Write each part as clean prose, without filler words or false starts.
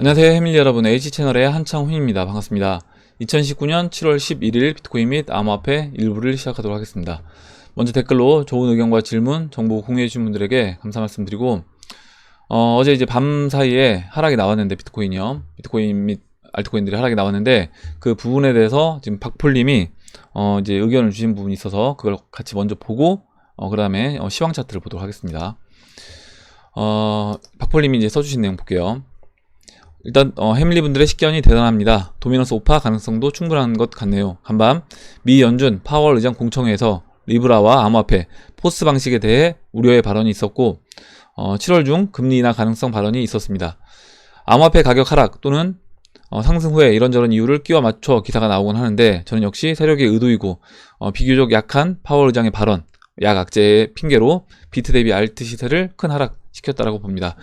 안녕하세요 해밀리 여러분, H채널의 한창훈입니다. 반갑습니다. 2019년 7월 11일 비트코인 및 암호화폐 일부를 시작하도록 하겠습니다. 먼저 댓글로 좋은 의견과 질문, 정보 공유해주신 분들에게 감사 말씀드리고, 어제 이제 밤 사이에 하락이 나왔는데, 비트코인 및 알트코인들이 하락이 나왔는데, 그 부분에 대해서 지금 박폴님이 이제 의견을 주신 부분이 있어서 그걸 같이 먼저 보고, 그 다음에 시황 차트를 보도록 하겠습니다. 박폴님이 이제 써주신 내용 볼게요. 일단 해밀리 분들의 식견이 대단합니다. 도미넌스 오파 가능성도 충분한 것 같네요. 간밤 미 연준 파월 의장 공청회에서 리브라와 암호화폐 포스 방식에 대해 우려의 발언이 있었고, 7월 중 금리 인하 가능성 발언이 있었습니다. 암호화폐 가격 하락 또는 상승 후에 이런저런 이유를 끼워 맞춰 기사가 나오곤 하는데, 저는 역시 세력의 의도이고 비교적 약한 파월 의장의 발언, 약 악재의 핑계로 비트 대비 알트 시세를 큰 하락시켰다라고 봅니다.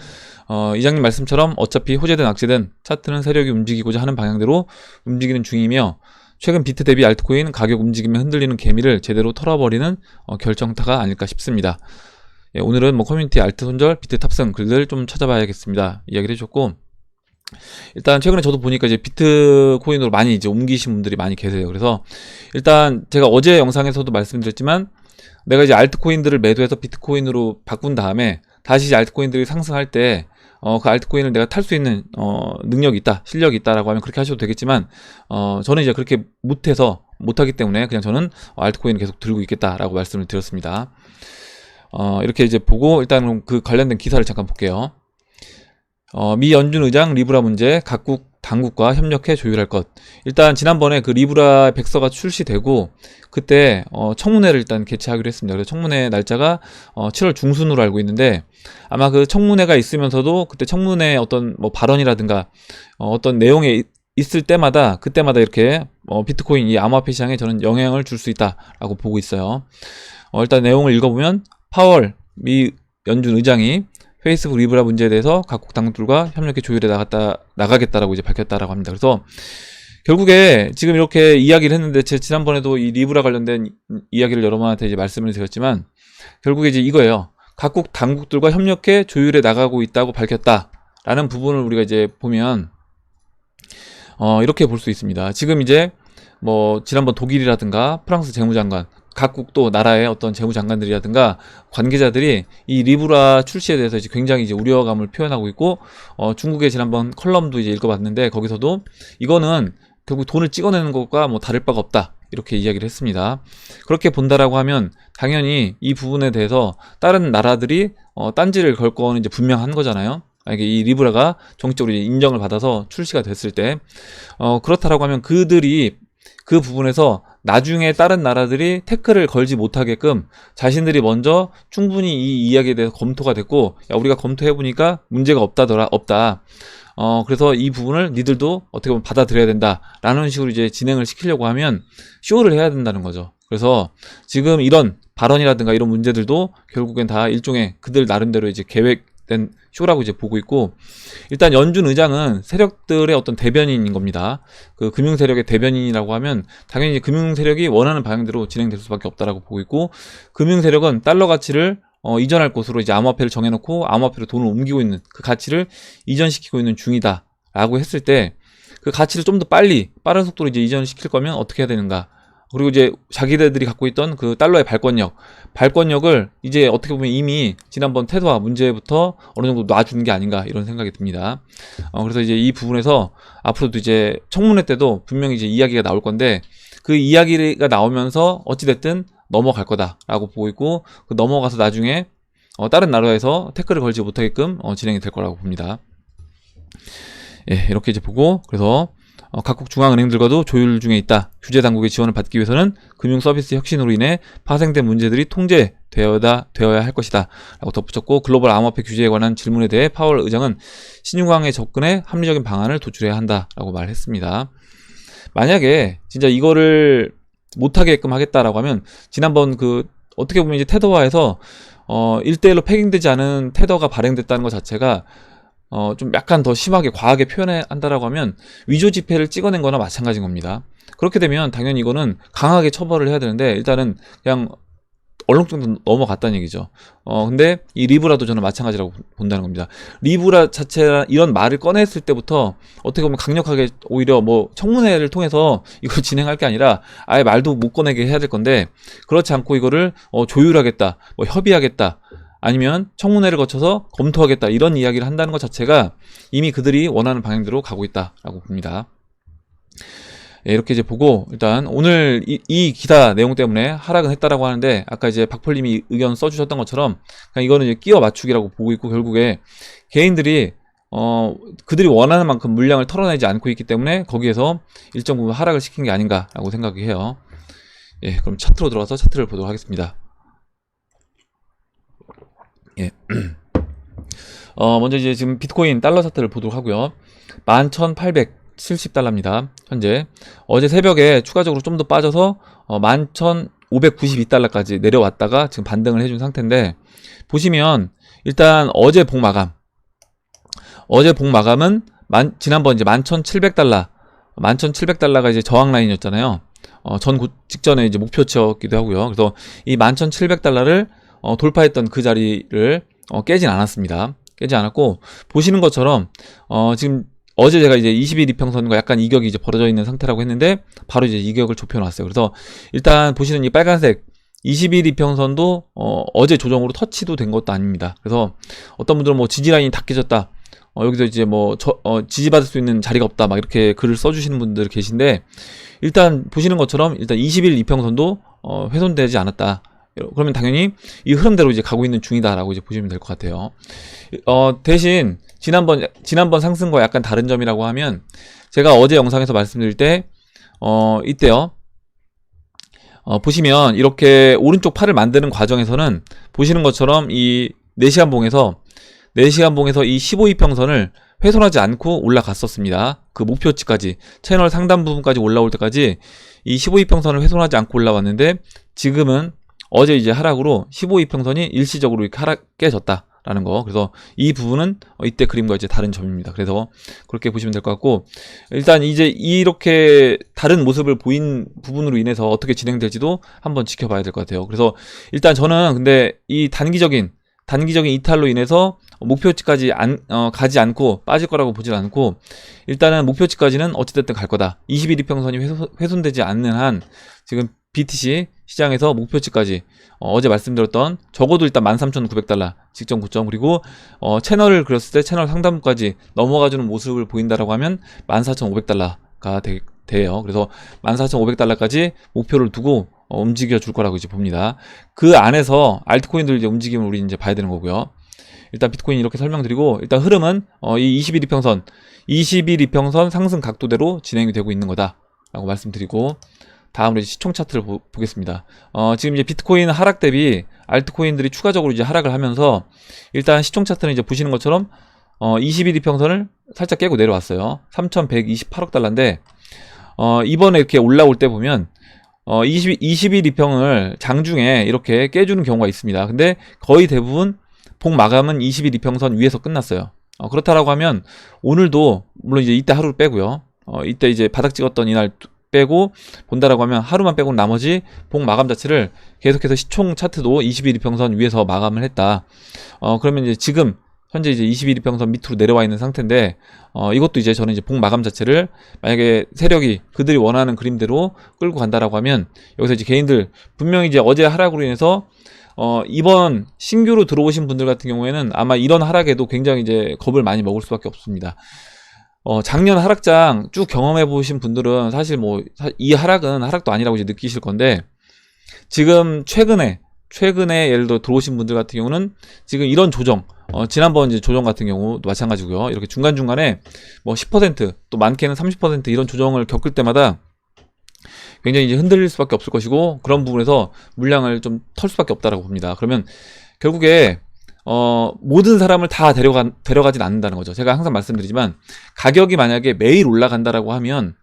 이장님 말씀처럼 어차피 호재든 악재든 차트는 세력이 움직이고자 하는 방향대로 움직이는 중이며, 최근 비트 대비 알트코인 가격 움직임에 흔들리는 개미를 제대로 털어버리는 결정타가 아닐까 싶습니다. 예, 오늘은 커뮤니티 알트 손절, 비트 탑승 글들 좀 찾아봐야겠습니다. 이야기를 해줬고, 일단 최근에 저도 보니까 이제 비트코인으로 많이 이제 옮기신 분들이 많이 계세요. 그래서 일단 제가 어제 영상에서도 말씀드렸지만, 내가 이제 알트코인들을 매도해서 비트코인으로 바꾼 다음에 다시 이제 알트코인들이 상승할 때 그 알트코인을 내가 탈 수 있는 능력이 있다, 실력이 있다라고 하면 그렇게 하셔도 되겠지만, 저는 이제 그렇게 못하기 때문에 그냥 저는 알트코인을 계속 들고 있겠다라고 말씀을 드렸습니다. 이렇게 이제 보고, 일단 그 관련된 기사를 잠깐 볼게요. 미 연준 의장 리브라 문제, 각국 당국과 협력해 조율할 것. 일단 지난번에 그 리브라 백서가 출시되고, 그때 청문회를 일단 개최하기로 했습니다. 그래서 청문회 날짜가 7월 중순으로 알고 있는데, 아마 그 청문회가 있으면서도 그때 청문회 어떤 발언이라든가 어떤 내용에 있을 때마다 그때마다 이렇게 비트코인 이 암호화폐 시장에 저는 영향을 줄 수 있다라고 보고 있어요. 일단 내용을 읽어보면, 파월 미 연준 의장이 페이스북 리브라 문제에 대해서 각국 당국들과 협력해 조율해 나가겠다라고 이제 밝혔다라고 합니다. 그래서 결국에 지금 이렇게 이야기를 했는데, 제 지난번에도 이 리브라 관련된 이야기를 여러분한테 이제 말씀을 드렸지만, 결국에 이제 이거예요. 각국 당국들과 협력해 조율해 나가고 있다고 밝혔다라는 부분을 우리가 이제 보면 이렇게 볼 수 있습니다. 지금 이제 지난번 독일이라든가 프랑스 재무장관, 각국 또 나라의 어떤 재무장관들이라든가 관계자들이 이 리브라 출시에 대해서 이제 굉장히 이제 우려감을 표현하고 있고, 중국의 지난번 컬럼도 이제 읽어봤는데, 거기서도 이거는 결국 돈을 찍어내는 것과 다를 바가 없다, 이렇게 이야기를 했습니다. 그렇게 본다라고 하면 당연히 이 부분에 대해서 다른 나라들이 딴지를 걸 거는 이제 분명한 거잖아요. 이게 이 리브라가 정식적으로 인정을 받아서 출시가 됐을 때, 그렇다라고 하면 그들이 그 부분에서 나중에 다른 나라들이 태클을 걸지 못하게끔 자신들이 먼저 충분히 이 이야기에 대해서 검토가 됐고, 야, 우리가 검토해보니까 문제가 없다. 그래서 이 부분을 니들도 어떻게 보면 받아들여야 된다, 라는 식으로 이제 진행을 시키려고 하면 쇼를 해야 된다는 거죠. 그래서 지금 이런 발언이라든가 이런 문제들도 결국엔 다 일종의 그들 나름대로 이제 계획된 쇼라고 이제 보고 있고, 일단 연준 의장은 세력들의 어떤 대변인인 겁니다. 그 금융 세력의 대변인이라고 하면 당연히 금융 세력이 원하는 방향대로 진행될 수밖에 없다라고 보고 있고, 금융 세력은 달러 가치를 이전할 곳으로 이제 암호화폐를 정해놓고 암호화폐로 돈을 옮기고 있는, 그 가치를 이전시키고 있는 중이다라고 했을 때, 그 가치를 좀 더 빠른 속도로 이제 이전시킬 거면 어떻게 해야 되는가? 그리고 이제 자기들이 갖고 있던 그 달러의 발권력을 이제 어떻게 보면 이미 지난번 태도와 문제부터 어느 정도 놔준 게 아닌가, 이런 생각이 듭니다. 그래서 이제 이 부분에서 앞으로도 이제 청문회 때도 분명히 이제 이야기가 나올 건데, 그 이야기가 나오면서 어찌됐든 넘어갈 거다라고 보고 있고, 그 넘어가서 나중에 다른 나라에서 태클을 걸지 못하게끔 진행이 될 거라고 봅니다. 예, 이렇게 이제 보고, 그래서 각국 중앙은행들과도 조율 중에 있다. 규제 당국의 지원을 받기 위해서는 금융 서비스 혁신으로 인해 파생된 문제들이 통제되어야 할 것이다, 라고 덧붙였고, 글로벌 암호화폐 규제에 관한 질문에 대해 파월 의장은 신유광의 접근에 합리적인 방안을 도출해야 한다라고 말했습니다. 만약에 진짜 이거를 못하게끔 하겠다라고 하면, 지난번 어떻게 보면 이제 테더화에서 1대1로 패깅되지 않은 테더가 발행됐다는 것 자체가 좀 약간 더 심하게 과하게 표현한다라고 하면 위조 지폐를 찍어낸 거나 마찬가지인 겁니다. 그렇게 되면 당연히 이거는 강하게 처벌을 해야 되는데, 일단은 그냥 얼렁뚱땅 넘어갔다는 얘기죠. 근데 이 리브라도 저는 마찬가지라고 본다는 겁니다. 리브라 자체가 이런 말을 꺼냈을 때부터 어떻게 보면 강력하게 오히려 뭐 청문회를 통해서 이걸 진행할 게 아니라 아예 말도 못 꺼내게 해야 될 건데, 그렇지 않고 이거를 조율하겠다, 뭐 협의하겠다, 아니면 청문회를 거쳐서 검토하겠다, 이런 이야기를 한다는 것 자체가 이미 그들이 원하는 방향대로 가고 있다라고 봅니다. 예, 이렇게 이제 보고, 일단 오늘 이 기사 내용 때문에 하락은 했다라고 하는데, 아까 이제 박펄님이 의견 써주셨던 것처럼 그냥 이거는 이제 끼워 맞추기라고 보고 있고, 결국에 개인들이 그들이 원하는 만큼 물량을 털어내지 않고 있기 때문에 거기에서 일정 부분 하락을 시킨 게 아닌가라고 생각이 해요. 예, 그럼 차트로 들어가서 차트를 보도록 하겠습니다. 예. 먼저 이제 지금 비트코인 달러 차트를 보도록 하고요. 11,870달러입니다. 현재. 어제 새벽에 추가적으로 좀 더 빠져서 11,592달러까지 내려왔다가 지금 반등을 해준 상태인데, 보시면 일단 어제 봉마감은 지난번 이제 11,700달러, 11,700달러가 이제 저항 라인이었잖아요. 직전에 이제 목표치였기도 하고요. 그래서 이 11,700달러를 돌파했던 그 자리를 깨진 않았습니다. 깨지 않았고, 보시는 것처럼 지금 어제 제가 이제 20일 이평선과 약간 이격이 이제 벌어져 있는 상태라고 했는데, 바로 이제 이격을 좁혀놨어요. 그래서 일단 보시는 이 빨간색 20일 이평선도 어제 조정으로 터치도 된 것도 아닙니다. 그래서 어떤 분들은 뭐 지지 라인이 다 깨졌다, 여기서 이제 뭐 지지받을 수 있는 자리가 없다, 막 이렇게 글을 써주시는 분들 계신데, 일단 보시는 것처럼 일단 20일 이평선도 훼손되지 않았다. 그러면 당연히 이 흐름대로 이제 가고 있는 중이다라고 이제 보시면 될 것 같아요. 대신 지난번 상승과 약간 다른 점이라고 하면, 제가 어제 영상에서 말씀드릴 때 이때요. 보시면 이렇게 오른쪽 팔을 만드는 과정에서는 보시는 것처럼 이 4시간 봉에서 이 15이평선을 훼손하지 않고 올라갔었습니다. 그 목표치까지, 채널 상단 부분까지 올라올 때까지 이 15이평선을 훼손하지 않고 올라왔는데, 지금은 어제 이제 하락으로 15이평선이 일시적으로 이렇게 깨졌다라는 거. 그래서 이 부분은 이때 그림과 이제 다른 점입니다. 그래서 그렇게 보시면 될 것 같고, 일단 이제 이렇게 다른 모습을 보인 부분으로 인해서 어떻게 진행될지도 한번 지켜봐야 될 것 같아요. 그래서 일단 저는 근데 이 단기적인 이탈로 인해서 목표치까지 가지 않고 빠질 거라고 보질 않고, 일단은 목표치까지는 어찌됐든 갈 거다. 21 이평선이 훼손되지 않는 한 지금 BTC 시장에서 목표치까지 어제 말씀드렸던 적어도 일단 13,900달러 직전 고점, 그리고 채널을 그렸을 때 채널 상단부까지 넘어가주는 모습을 보인다라고 하면 14,500달러가 돼요. 그래서 14,500달러까지 목표를 두고 움직여 줄 거라고 이제 봅니다. 그 안에서 알트코인들 이제 움직임을 우리 이제 봐야 되는 거고요. 일단 비트코인 이렇게 설명드리고, 일단 흐름은 이 21 이평선 상승 각도대로 진행이 되고 있는 거다라고 말씀드리고, 다음으로 이제 시총 차트를 보겠습니다. 지금 이제 비트코인 하락 대비 알트코인들이 추가적으로 이제 하락을 하면서, 일단 시총 차트는 이제 보시는 것처럼 21 이평선을 살짝 깨고 내려왔어요. 3,128억 달러인데, 이번에 이렇게 올라올 때 보면 21 이평을 장중에 이렇게 깨주는 경우가 있습니다. 근데 거의 대부분 봉 마감은 21 이평선 위에서 끝났어요. 그렇다라고 하면 오늘도 물론 이제 이때 하루를 빼고요. 이때 이제 바닥 찍었던 이날 빼고 본다라고 하면 하루만 빼고 나머지 봉 마감 자체를 계속해서 시총 차트도 21 이평선 위에서 마감을 했다. 그러면 이제 지금 현재 이제 21 이평선 밑으로 내려와 있는 상태인데, 이것도 이제 저는 이제 봉 마감 자체를 만약에 세력이 그들이 원하는 그림대로 끌고 간다라고 하면, 여기서 이제 개인들 분명히 이제 어제 하락으로 인해서 이번 신규로 들어오신 분들 같은 경우에는 아마 이런 하락에도 굉장히 이제 겁을 많이 먹을 수밖에 없습니다. 작년 하락장 쭉 경험해 보신 분들은 사실 뭐 이 하락은 하락도 아니라고 이제 느끼실 건데, 지금 최근에 예를 들어 들어오신 분들 같은 경우는 지금 이런 조정, 지난번 이제 조정 같은 경우도 마찬가지고요. 이렇게 중간중간에 뭐 10%, 또 많게는 30% 이런 조정을 겪을 때마다 굉장히 이제 흔들릴 수밖에 없을 것이고, 그런 부분에서 물량을 좀 털 수밖에 없다라고 봅니다. 그러면 결국에 모든 사람을 다 데려가진 않는다는 거죠. 제가 항상 말씀드리지만, 가격이 만약에 매일 올라간다라고 하면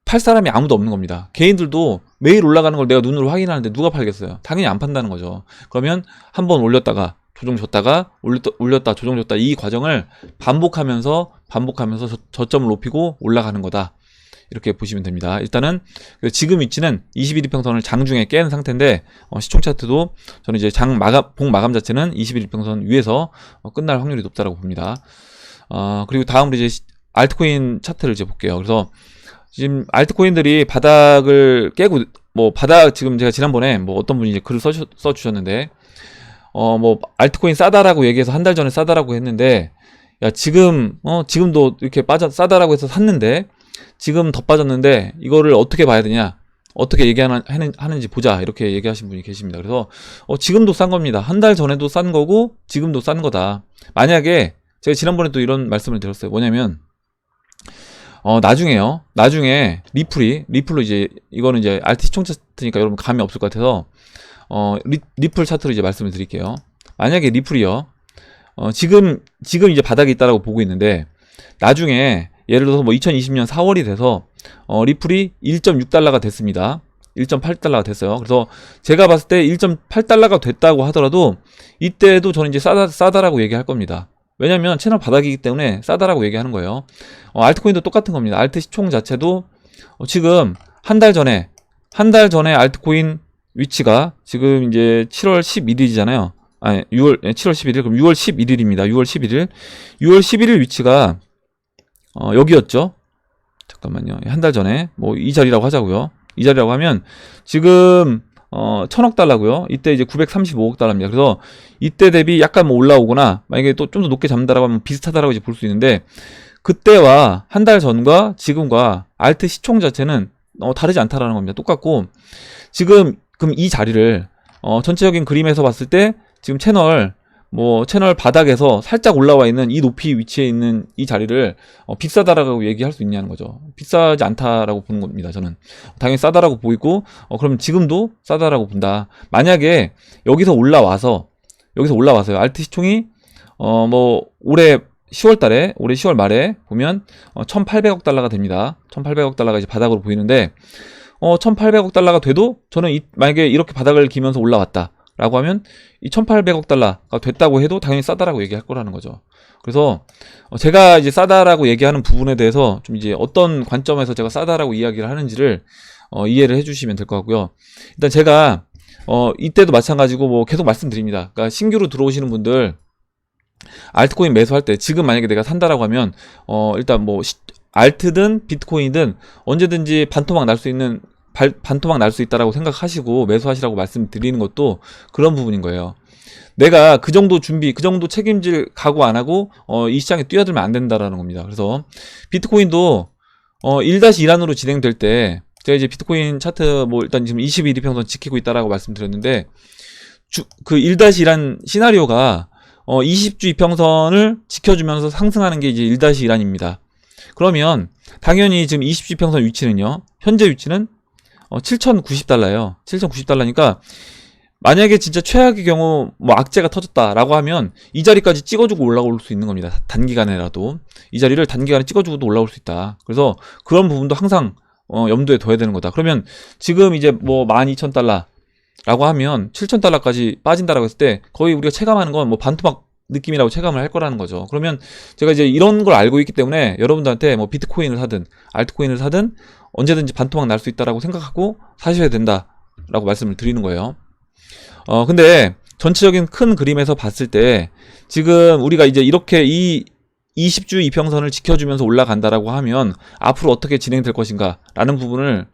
팔 사람이 아무도 없는 겁니다. 개인들도 매일 올라가는 걸 내가 눈으로 확인하는데 누가 팔겠어요? 당연히 안 판다는 거죠. 그러면 한번 올렸다가 조정 줬다가 올렸다 조정 줬다, 이 과정을 반복하면서 저점을 높이고 올라가는 거다. 이렇게 보시면 됩니다. 일단은 지금 위치는 21일평선을 장중에 깬 상태인데 시총 차트도 저는 이제 봉 마감 자체는 21일평선 위에서 끝날 확률이 높다라고 봅니다. 그리고 다음으로 이제 알트코인 차트를 이제 볼게요. 그래서 지금 알트코인들이 바닥을 깨고 바닥 지금 제가 지난번에 어떤 분이 이제 글을 써주셨는데 뭐 알트코인 싸다라고 얘기해서 한 달 전에 싸다라고 했는데 야 지금도 이렇게 싸다라고 해서 샀는데 지금 더 빠졌는데 이거를 어떻게 봐야 되냐, 어떻게 하는지 보자, 이렇게 얘기하신 분이 계십니다. 그래서 지금도 싼 겁니다. 한 달 전에도 싼 거고 지금도 싼 거다. 만약에 제가 지난번에 또 이런 말씀을 드렸어요. 뭐냐면 나중에 리플로 이제 이거는 이제 RT 시총 차트니까 여러분 감이 없을 것 같아서 리플 차트로 이제 말씀을 드릴게요. 만약에 리플이요 지금 이제 바닥에 있다라고 보고 있는데 나중에 예를 들어서 2020년 4월이 돼서 리플이 1.6달러가 됐습니다. 1.8달러가 됐어요. 그래서 제가 봤을 때 1.8달러가 됐다고 하더라도 이때도 저는 이제 싸다라고 얘기할 겁니다. 왜냐면 채널 바닥이기 때문에 싸다라고 얘기하는 거예요. 알트코인도 똑같은 겁니다. 알트 시총 자체도 지금 한 달 전에 알트코인 위치가 지금 이제 7월 11일이잖아요. 아니 7월 11일, 그럼 6월 11일입니다. 6월 11일 위치가 여기였죠. 잠깐만요. 한 달 전에 이 자리라고 하자고요. 이 자리라고 하면 지금 1000억 달러고요. 이때 이제 935억 달러입니다. 그래서 이때 대비 약간 올라오거나 만약에 또 좀 더 높게 잡는다라고 하면 비슷하다라고 이제 볼 수 있는데 그때와 한 달 전과 지금과 알트 시총 자체는 다르지 않다라는 겁니다. 똑같고 지금 그럼 이 자리를 전체적인 그림에서 봤을 때 지금 채널 바닥에서 살짝 올라와 있는 이 높이 위치에 있는 이 자리를 비싸다라고 얘기할 수 있냐는 거죠. 비싸지 않다라고 보는 겁니다. 저는 당연히 싸다라고 보이고 그럼 지금도 싸다라고 본다. 만약에 여기서 올라와서요. 알트 시총이 올해 10월 말에 보면 1800억 달러가 됩니다. 1800억 달러가 이제 바닥으로 보이는데 1800억 달러가 돼도 저는 만약에 이렇게 바닥을 기면서 올라왔다 라고 하면 이 1800억 달러가 됐다고 해도 당연히 싸다라고 얘기할 거라는 거죠. 그래서 제가 이제 싸다라고 얘기하는 부분에 대해서 좀 이제 어떤 관점에서 제가 싸다라고 이야기를 하는지를 이해를 해주시면 될 것 같고요. 일단 제가 이때도 마찬가지고 계속 말씀드립니다. 그러니까 신규로 들어오시는 분들 알트코인 매수할 때 지금 만약에 내가 산다라고 하면 일단 알트든 비트코인이든 언제든지 반토막 날 수 있다라고 생각하시고 매수하시라고 말씀드리는 것도 그런 부분인 거예요. 내가 그 정도 책임질 각오 안 하고 이 시장에 뛰어들면 안 된다라는 겁니다. 그래서 비트코인도 1-1안으로 진행될 때 제가 이제 비트코인 차트 일단 지금 21일평선 지키고 있다라고 말씀드렸는데 그 1-1안 시나리오가 20주 이평선을 지켜주면서 상승하는 게 이제 1-1안입니다. 그러면 당연히 지금 20주 이평선 위치는요. 현재 위치는 7,090달러예요. 7,090달러니까 만약에 진짜 최악의 경우 악재가 터졌다라고 하면 이 자리까지 찍어주고 올라올 수 있는 겁니다. 단기간에라도 이 자리를 단기간에 찍어주고도 올라올 수 있다. 그래서 그런 부분도 항상 염두에 둬야 되는 거다. 그러면 지금 이제 12,000달러라고 하면 7,000달러까지 빠진다라고 했을 때 거의 우리가 체감하는 건 반토막 느낌이라고 체감을 할 거라는 거죠. 그러면 제가 이제 이런 걸 알고 있기 때문에 여러분들한테 비트코인을 사든 알트코인을 사든 언제든지 반토막 날 수 있다라고 생각하고 사셔야 된다라고 말씀을 드리는 거예요. 근데 전체적인 큰 그림에서 봤을 때 지금 우리가 이제 이렇게 이 20주 이평선을 지켜주면서 올라간다라고 하면 앞으로 어떻게 진행될 것인가 라는 부분을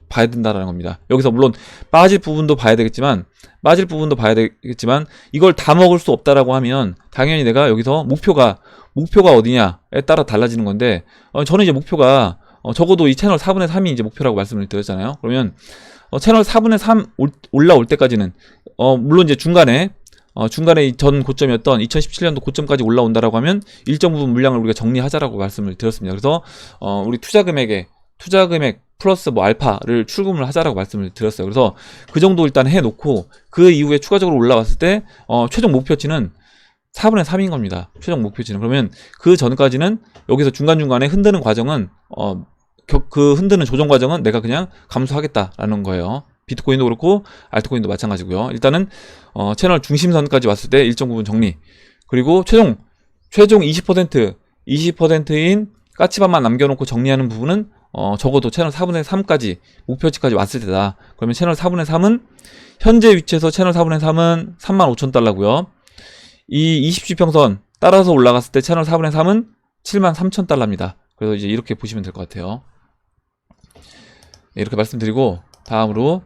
봐야 된다라는 겁니다. 여기서 물론 빠질 부분도 봐야 되겠지만 이걸 다 먹을 수 없다라고 하면 당연히 내가 여기서 목표가 어디냐에 따라 달라지는 건데 저는 이제 목표가 적어도 이 채널 4분의 3이 이제 목표라고 말씀을 드렸잖아요. 그러면 채널 4분의 3 올라올 때까지는 물론 이제 중간에 전 고점이었던 2017년도 고점까지 올라온다라고 하면 일정 부분 물량을 우리가 정리하자라고 말씀을 드렸습니다. 그래서 우리 투자 금액 플러스 알파를 출금을 하자라고 말씀을 드렸어요. 그래서 그 정도 일단 해놓고 그 이후에 추가적으로 올라왔을 때 최종 목표치는 4분의 3인 겁니다. 최종 목표치는. 그러면 그 전까지는 여기서 중간중간에 흔드는 과정은 그 흔드는 조정 과정은 내가 그냥 감수하겠다라는 거예요. 비트코인도 그렇고 알트코인도 마찬가지고요. 일단은 채널 중심선까지 왔을 때 일정 부분 정리, 그리고 최종 20%인 까치밥만 남겨놓고 정리하는 부분은 적어도 채널 4분의 3까지 목표치까지 왔을 때다. 그러면 채널 4분의 3은 현재 위치에서 채널 4분의 3은 35,000달러고요. 이 20지평선 따라서 올라갔을 때 채널 4분의 3은 73,000달러입니다. 그래서 이제 이렇게 보시면 될 것 같아요. 이렇게 말씀드리고 다음으로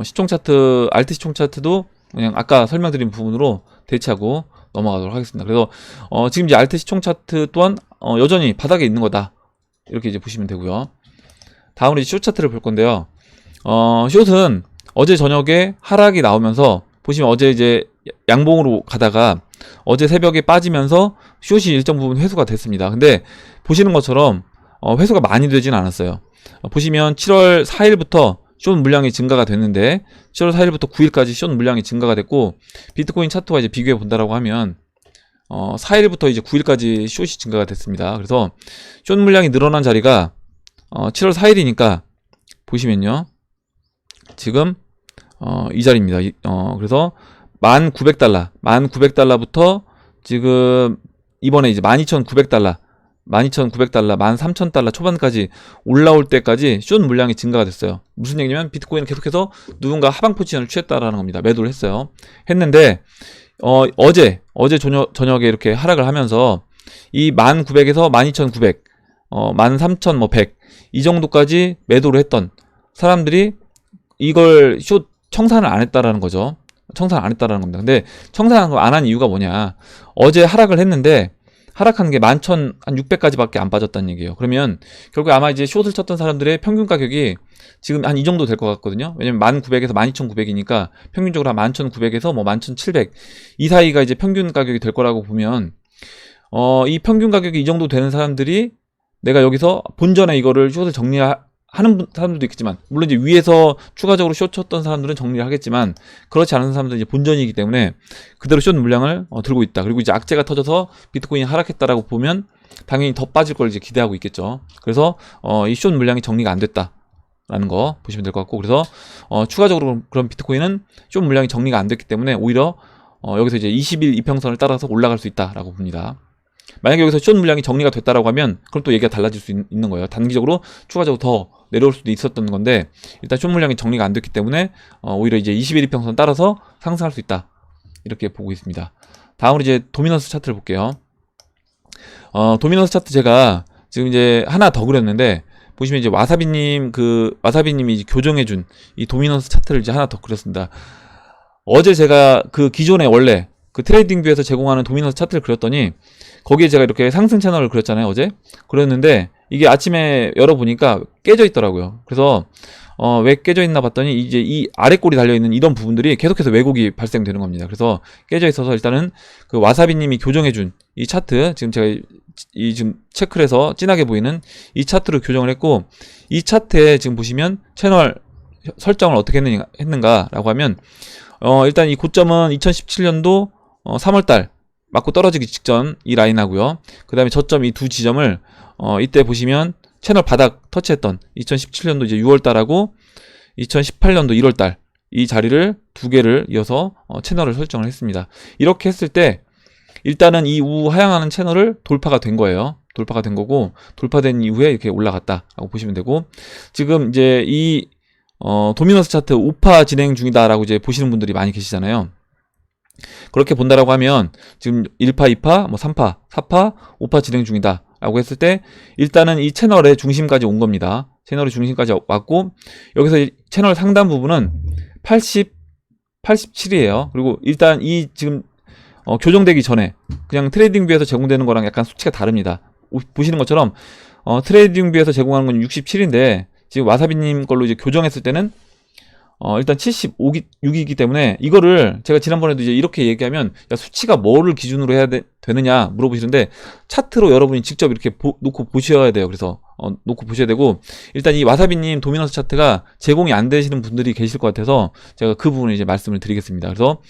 시총 차트, 알트 시총 차트도 그냥 아까 설명드린 부분으로 대체하고 넘어가도록 하겠습니다. 그래서 지금 이제 알트 시총 차트 또한 여전히 바닥에 있는 거다. 이렇게 이제 보시면 되고요. 다음으로 이제 숏 차트를 볼 건데요. 숏은 어제 저녁에 하락이 나오면서 보시면 어제 이제 양봉으로 가다가 어제 새벽에 빠지면서 숏이 일정 부분 회수가 됐습니다. 근데 보시는 것처럼 회수가 많이 되진 않았어요. 보시면 7월 4일부터 숏 물량이 증가가 됐는데 7월 4일부터 9일까지 숏 물량이 증가가 됐고 비트코인 차트와 이제 비교해 본다라고 하면 4일부터 이제 9일까지 숏이 증가가 됐습니다. 그래서 숏 물량이 늘어난 자리가 7월 4일이니까 보시면요. 지금 이 자리입니다. 그래서 1900달러부터 지금 이번에 이제 12,900달러 13,000달러 초반까지 올라올 때까지 숏 물량이 증가가 됐어요. 무슨 얘기냐면 비트코인은 계속해서 누군가 하방 포지션을 취했다라는 겁니다. 매도를 했어요. 했는데 어제 저녁에 이렇게 하락을 하면서 이 1900에서 12900 13,100 이 정도까지 매도를 했던 사람들이 이걸 숏 청산을 안 했다라는 거죠. 청산 안 했다라는 겁니다. 근데 청산 안 한 이유가 뭐냐? 어제 하락을 했는데 하락한 게 11,600까지밖에 안 빠졌다는 얘기예요. 그러면 결국 아마 이제 숏을 쳤던 사람들의 평균 가격이 지금 한 이 정도 될 것 같거든요. 왜냐면 1900에서 12,900이니까 평균적으로 한 11,900에서 뭐 11,700 이 사이가 이제 평균 가격이 될 거라고 보면 이 평균 가격이 이 정도 되는 사람들이 내가 여기서 본전에 이거를 숏을 정리하는 사람들도 있겠지만 물론 이제 위에서 추가적으로 숏 쳤던 사람들은 정리를 하겠지만 그렇지 않은 사람들은 이제 본전이기 때문에 그대로 숏 물량을 들고 있다. 그리고 이제 악재가 터져서 비트코인이 하락했다라고 보면 당연히 더 빠질 걸 이제 기대하고 있겠죠. 그래서 이 숏 물량이 정리가 안 됐다라는 거 보시면 될 것 같고 그래서 추가적으로 그런 비트코인은 숏 물량이 정리가 안 됐기 때문에 오히려 여기서 이제 20일 이평선을 따라서 올라갈 수 있다라고 봅니다. 만약에 여기서 숏 물량이 정리가 됐다라고 하면 그럼 또 얘기가 달라질 수 있는 거예요. 단기적으로 추가적으로 더 내려올 수도 있었던 건데 일단 숏 물량이 정리가 안 됐기 때문에 오히려 이제 21 이평선 따라서 상승할 수 있다. 이렇게 보고 있습니다. 다음으로 이제 도미넌스 차트를 볼게요. 도미넌스 차트 제가 지금 이제 하나 더 그렸는데 보시면 이제 와사비님이 이제 교정해준 이 도미넌스 차트를 이제 하나 더 그렸습니다. 어제 제가 그 기존에 원래 그 트레이딩 뷰에서 제공하는 도미넌스 차트를 그렸더니 거기에 제가 이렇게 상승 채널을 그렸잖아요. 어제 그렸는데 이게 아침에 열어보니까 깨져 있더라고요. 그래서 왜 깨져 있나 봤더니 이제 이 아래 꼬리 달려있는 이런 부분들이 계속해서 왜곡이 발생되는 겁니다. 그래서 깨져 있어서 일단은 그 와사비님이 교정해준 이 차트 지금 제가 지금 체크를 해서 진하게 보이는 이 차트로 교정을 했고 이 차트에 지금 보시면 채널 설정을 어떻게 했는가라고 하면 일단 이 고점은 2017년도 3월달 맞고 떨어지기 직전 이 라인하고요. 그 다음에 저점 이 두 지점을 이때 보시면 채널 바닥 터치했던 2017년도 이제 6월달하고 2018년도 1월달 이 자리를 두 개를 이어서 채널을 설정을 했습니다. 이렇게 했을 때 일단은 이 하향하는 채널을 돌파가 된 거예요. 돌파가 된 거고 돌파된 이후에 이렇게 올라갔다라고 보시면 되고 지금 이제 이 도미넌스 차트 우파 진행 중이다라고 이제 보시는 분들이 많이 계시잖아요. 그렇게 본다라고 하면 지금 1파, 2파, 뭐 3파, 4파, 5파 진행 중이다 라고 했을 때 일단은 이 채널의 중심까지 온 겁니다. 채널의 중심까지 왔고 여기서 채널 상단 부분은 87이에요. 그리고 일단 이 지금 교정되기 전에 그냥 트레이딩 뷰에서 제공되는 거랑 약간 수치가 다릅니다. 보시는 것처럼 트레이딩 뷰에서 제공하는 건 67인데 지금 와사비님 걸로 이제 교정했을 때는 일단 76이기 때문에 이거를 제가 지난번에도 이제 이렇게 얘기하면 야, 수치가 뭐를 기준으로 해야 되느냐 물어보시는데 차트로 여러분이 직접 이렇게 놓고 보셔야 돼요. 그래서 놓고 보셔야 되고 일단 이 와사비님 도미넌스 차트가 제공이 안 되시는 분들이 계실 것 같아서 제가 그 부분을 이제 말씀을 드리겠습니다. 그래서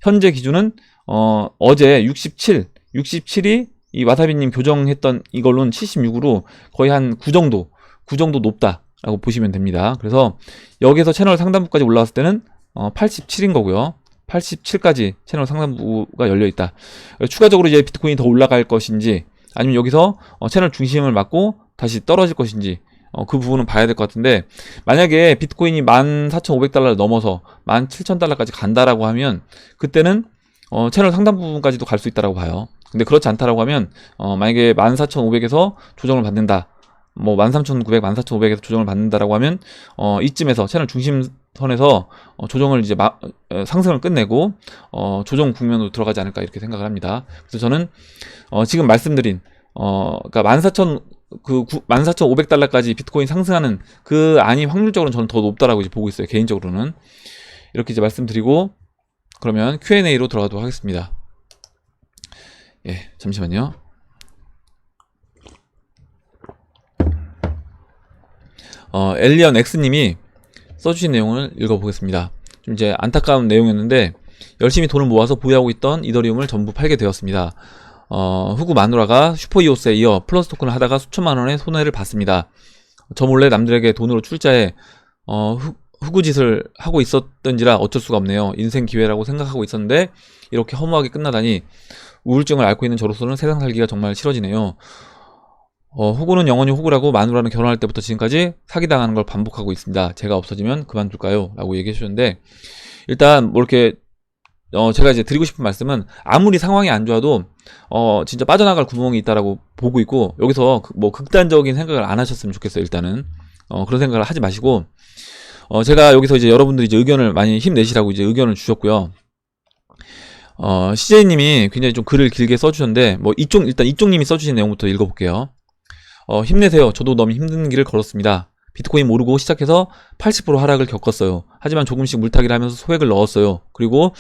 현재 기준은 어제 67이 이 와사비님 교정했던 이걸로는 76으로 거의 한 9 정도 높다 라고 보시면 됩니다. 그래서 여기서 채널 상단부까지 올라왔을 때는 87인 거고요. 87까지 채널 상단부가 열려있다. 추가적으로 이제 비트코인이 더 올라갈 것인지 아니면 여기서 채널 중심을 맞고 다시 떨어질 것인지 그 부분은 봐야 될 것 같은데, 만약에 비트코인이 14,500달러를 넘어서 17,000달러까지 간다라고 하면 그때는 채널 상당 부분까지도 갈 수 있다라고 봐요. 근데 그렇지 않다라고 하면 만약에 14,500에서 조정을 받는다, 뭐 13,900, 14,500에서 조정을 받는다라고 하면 이쯤에서 채널 중심선에서 조정을 이제 상승을 끝내고 조정 국면으로 들어가지 않을까 이렇게 생각을 합니다. 그래서 저는 지금 말씀드린 그러니까 14,500달러까지 비트코인 상승하는 그 안이 확률적으로는 저는 더 높다라고 이제 보고 있어요. 개인적으로는 이렇게 이제 말씀드리고, 그러면 Q&A로 들어가도록 하겠습니다. 예, 잠시만요. 엘리언 X님이 써주신 내용을 읽어보겠습니다. 좀 이제 안타까운 내용이었는데, 열심히 돈을 모아서 보유하고 있던 이더리움을 전부 팔게 되었습니다. 후구 마누라가 슈퍼이오스에 이어 플러스 토큰을 하다가 수천만 원의 손해를 봤습니다. 저 몰래 남들에게 돈으로 출자해 후구짓을 하고 있었던지라 어쩔 수가 없네요. 인생 기회라고 생각하고 있었는데 이렇게 허무하게 끝나다니 우울증을 앓고 있는 저로서는 세상 살기가 정말 싫어지네요. 후구는 영원히 후구라고 마누라는 결혼할 때부터 지금까지 사기당하는 걸 반복하고 있습니다. 제가 없어지면 그만둘까요? 라고 얘기해 주셨는데, 일단 뭐 이렇게 제가 이제 드리고 싶은 말씀은, 아무리 상황이 안 좋아도 진짜 빠져나갈 구멍이 있다라고 보고 있고, 여기서 뭐 극단적인 생각을 안 하셨으면 좋겠어요. 일단은 그런 생각을 하지 마시고, 제가 여기서 이제 여러분들이 이제 의견을 많이 힘내시라고 이제 의견을 주셨고요. CJ님이 굉장히 좀 글을 길게 써주셨는데, 뭐 일단 이쪽님이 써주신 내용부터 읽어볼게요. 힘내세요. 저도 너무 힘든 길을 걸었습니다. 비트코인 모르고 시작해서 80% 하락을 겪었어요. 하지만 조금씩 물타기를 하면서 소액을 넣었어요. 그리고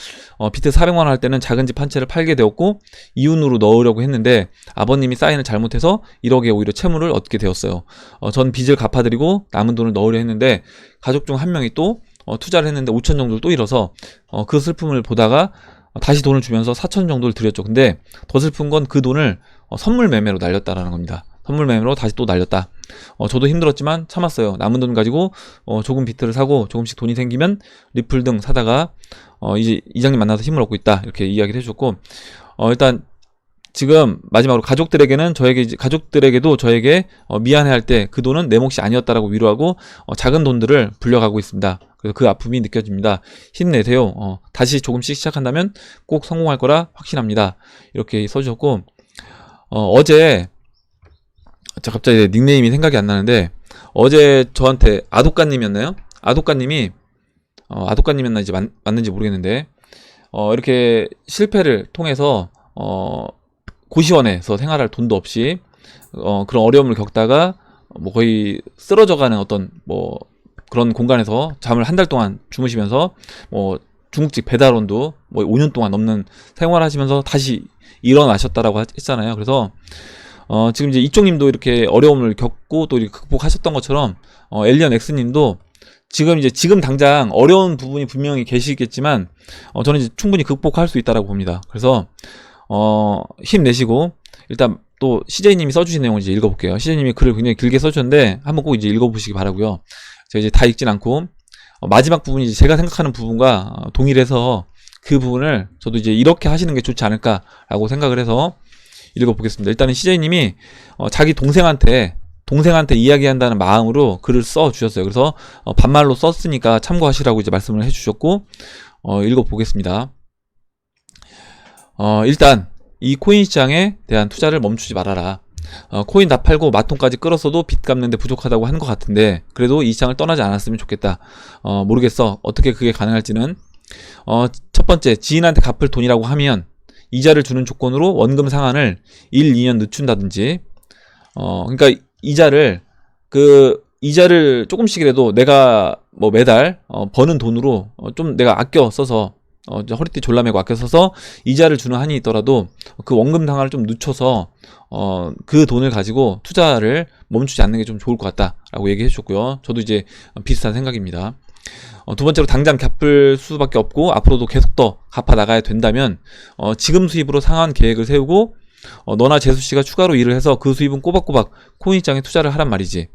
비트 400만원 할 때는 작은 집 한 채를 팔게 되었고, 이윤으로 넣으려고 했는데 아버님이 사인을 잘못해서 1억에 오히려 채무를 얻게 되었어요. 전 빚을 갚아드리고 남은 돈을 넣으려 했는데 가족 중 한 명이 또 투자를 했는데 5천 정도를 또 잃어서 그 슬픔을 보다가 다시 돈을 주면서 4천 정도를 드렸죠. 근데 더 슬픈 건 그 돈을 선물 매매로 날렸다라는 겁니다. 선물 매매로 다시 또 날렸다. 저도 힘들었지만 참았어요. 남은 돈 가지고 조금 비트를 사고 조금씩 돈이 생기면 리플 등 사다가 이제 이장님 만나서 힘을 얻고 있다. 이렇게 이야기를 해주셨고, 일단 지금 마지막으로 가족들에게도 저에게 미안해할 때 그 돈은 내 몫이 아니었다라고 위로하고 작은 돈들을 불려가고 있습니다. 그래서 그 아픔이 느껴집니다. 힘내세요. 다시 조금씩 시작한다면 꼭 성공할 거라 확신합니다. 이렇게 써주셨고, 어제 갑자기 닉네임이 생각이 안 나는데, 어제 저한테 아도까님이었나요? 아도까님이었나 맞는지 모르겠는데, 이렇게 실패를 통해서 고시원에서 생활할 돈도 없이 그런 어려움을 겪다가 뭐 거의 쓰러져가는 어떤 뭐 그런 공간에서 잠을 한 달 동안 주무시면서 뭐 중국집 배달원도 뭐 5년 동안 넘는 생활하시면서 다시 일어나셨다라고 했잖아요. 그래서 지금 이제 이쪽님도 이렇게 어려움을 겪고 또 이렇게 극복하셨던 것처럼 엘리언 X님도 지금 당장 어려운 부분이 분명히 계시겠지만 저는 이제 충분히 극복할 수 있다라고 봅니다. 그래서 힘내시고, 일단 또 CJ님이 써주신 내용을 이제 읽어볼게요. CJ님이 글을 굉장히 길게 써주셨는데 한번 꼭 이제 읽어보시기 바라고요. 제가 이제 다 읽진 않고 마지막 부분이 제가 생각하는 부분과 동일해서 그 부분을 저도 이제 이렇게 하시는 게 좋지 않을까라고 생각을 해서 읽어보겠습니다. 일단은 CJ님이 자기 동생한테 이야기한다는 마음으로 글을 써주셨어요. 그래서 반말로 썼으니까 참고하시라고 이제 말씀을 해주셨고, 읽어보겠습니다. 일단 이 코인 시장에 대한 투자를 멈추지 말아라. 코인 다 팔고 마통까지 끌었어도 빚 갚는데 부족하다고 한 것 같은데 그래도 이 시장을 떠나지 않았으면 좋겠다. 모르겠어. 어떻게 그게 가능할지는. 첫 번째, 지인한테 갚을 돈이라고 하면 이자를 주는 조건으로 원금 상환을 1, 2년 늦춘다든지, 그러니까 이자를 조금씩이라도 내가 뭐 매달 버는 돈으로 좀 내가 아껴 써서 허리띠 졸라매고 아껴 써서 이자를 주는 한이 있더라도 그 원금 상환을 좀 늦춰서 그 돈을 가지고 투자를 멈추지 않는 게 좀 좋을 것 같다라고 얘기해 주셨고요. 저도 이제 비슷한 생각입니다. 두 번째로, 당장 갚을 수밖에 없고 앞으로도 계속 더 갚아 나가야 된다면 지금 수입으로 상환 계획을 세우고 너나 재수씨가 추가로 일을 해서 그 수입은 꼬박꼬박 코인 시장에 투자를 하란 말이지.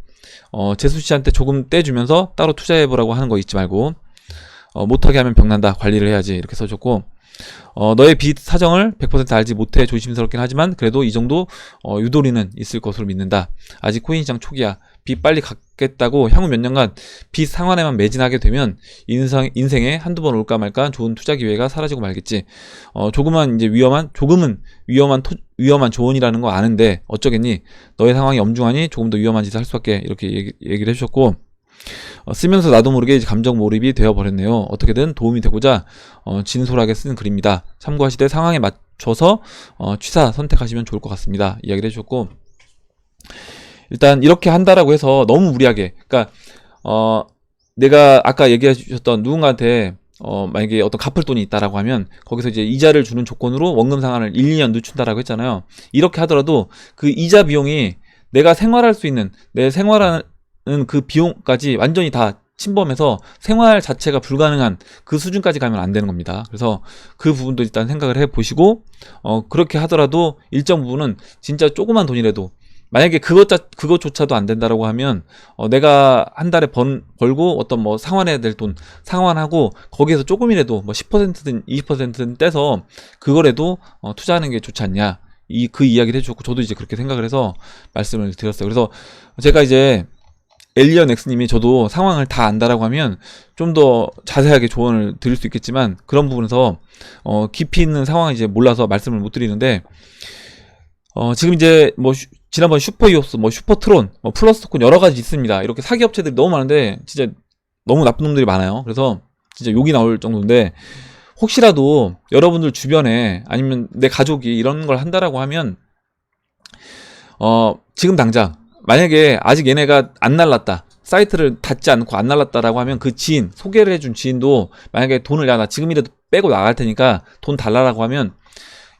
재수씨한테 조금 떼주면서 따로 투자해보라고 하는 거 잊지 말고, 못하게 하면 병난다. 관리를 해야지. 이렇게 써줬고, 너의 빚 사정을 100% 알지 못해 조심스럽긴 하지만 그래도 이 정도 유도리는 있을 것으로 믿는다. 아직 코인 시장 초기야. 빚 빨리 갚겠다고 향후 몇 년간 빚 상환에만 매진하게 되면 인생에 한두 번 올까 말까 좋은 투자 기회가 사라지고 말겠지. 조금은 위험한 조언이라는 거 아는데 어쩌겠니? 너의 상황이 엄중하니 조금 더 위험한 짓을 할 수밖에, 이렇게 얘기를 해주셨고, 쓰면서 나도 모르게 이제 감정 몰입이 되어버렸네요. 어떻게든 도움이 되고자 진솔하게 쓴 글입니다. 참고하시되 상황에 맞춰서 취사 선택하시면 좋을 것 같습니다. 이야기를 해주셨고, 일단 이렇게 한다라고 해서 너무 무리하게, 그러니까 내가 아까 얘기해 주셨던 누군가한테 만약에 어떤 갚을 돈이 있다라고 하면 거기서 이제 이자를 주는 조건으로 원금 상환을 1, 2년 늦춘다라고 했잖아요. 이렇게 하더라도 그 이자 비용이 내가 생활할 수 있는, 내 생활하는 그 비용까지 완전히 다 침범해서 생활 자체가 불가능한 그 수준까지 가면 안 되는 겁니다. 그래서 그 부분도 일단 생각을 해 보시고, 그렇게 하더라도 일정 부분은 진짜 조그만 돈이라도, 만약에 그것조차도 안 된다라고 하면 내가 한 달에 벌고 어떤 뭐 상환해야 될 돈 상환하고 거기에서 조금이라도 뭐 10%든 20%든 떼서 그거라도 투자하는 게 좋지 않냐, 그 이야기를 해주셨고, 저도 이제 그렇게 생각을 해서 말씀을 드렸어요. 그래서 제가 이제 엘리언 X님이 저도 상황을 다 안다라고 하면 좀 더 자세하게 조언을 드릴 수 있겠지만, 그런 부분에서 깊이 있는 상황을 이제 몰라서 말씀을 못 드리는데, 지금 이제 뭐 지난번 슈퍼이옵스, 뭐 슈퍼트론, 뭐 플러스토큰 여러 가지 있습니다. 이렇게 사기 업체들이 너무 많은데 진짜 너무 나쁜 놈들이 많아요. 그래서 진짜 욕이 나올 정도인데, 혹시라도 여러분들 주변에 아니면 내 가족이 이런 걸 한다라고 하면 지금 당장, 만약에 아직 얘네가 안 날랐다, 사이트를 닫지 않고 안 날랐다라고 하면 그 지인, 소개를 해준 지인도 만약에 돈을, 야, 나 지금이라도 빼고 나갈 테니까 돈 달라라고 하면,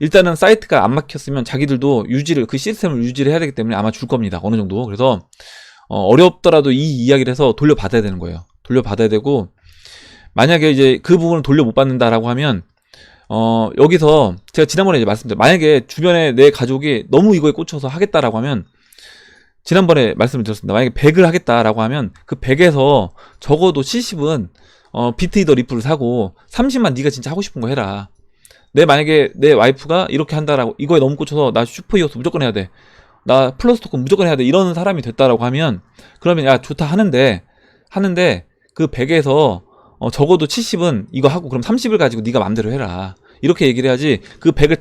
일단은 사이트가 안 막혔으면 자기들도 그 시스템을 유지를 해야 되기 때문에 아마 줄 겁니다. 어느 정도. 그래서 어렵더라도 이 이야기를 해서 돌려받아야 되는 거예요. 돌려받아야 되고, 만약에 이제 그 부분을 돌려 못 받는다라고 하면 여기서 제가 지난번에 이제 말씀드렸죠. 만약에 주변에 내 가족이 너무 이거에 꽂혀서 하겠다라고 하면, 지난번에 말씀을 드렸습니다. 만약에 100을 하겠다라고 하면 그 100에서 적어도 70은 비트이더 리플을 사고 30만 네가 진짜 하고 싶은 거 해라. 만약에 내 와이프가 이렇게 한다라고, 이거에 너무 꽂혀서 나 슈퍼이어스 무조건 해야 돼, 나 플러스 토큰 무조건 해야 돼, 이런 사람이 됐다라고 하면, 그러면 야 좋다 하는데 그 100에서 적어도 70은 이거 하고 그럼 30을 가지고 네가 맘대로 해라, 이렇게 얘기를 해야지 그 100을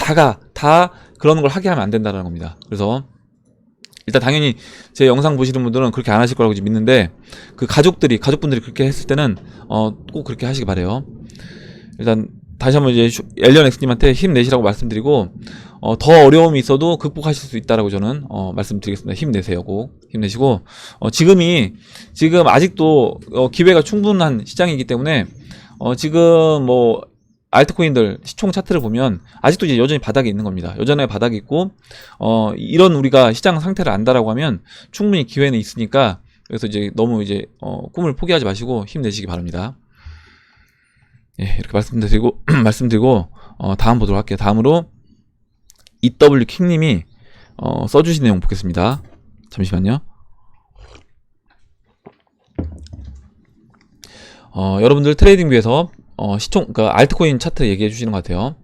다 그런 걸 하게 하면 안 된다는 겁니다. 그래서 일단 당연히 제 영상 보시는 분들은 그렇게 안 하실 거라고 믿는데, 그 가족분들이 그렇게 했을 때는 꼭 그렇게 하시기 바래요. 일단 다시 한번 이제 엘리언 X님한테 힘내시라고 말씀드리고, 더 어려움이 있어도 극복하실 수 있다라고 저는 말씀드리겠습니다. 힘내세요. 꼭 힘내시고, 지금 아직도 기회가 충분한 시장이기 때문에 지금 뭐 알트코인들 시총 차트를 보면 아직도 이제 여전히 바닥에 있는 겁니다. 여전히 바닥에 있고, 이런 우리가 시장 상태를 안다라고 하면 충분히 기회는 있으니까, 그래서 이제 너무 이제 꿈을 포기하지 마시고 힘내시기 바랍니다. 예, 이렇게 말씀드리고 다음 보도록 할게요. 다음으로 EW 킹님이 써주신 내용 보겠습니다. 잠시만요. 여러분들 트레이딩뷰에서 그러니까 알트코인 차트 얘기해 주시는 것 같아요.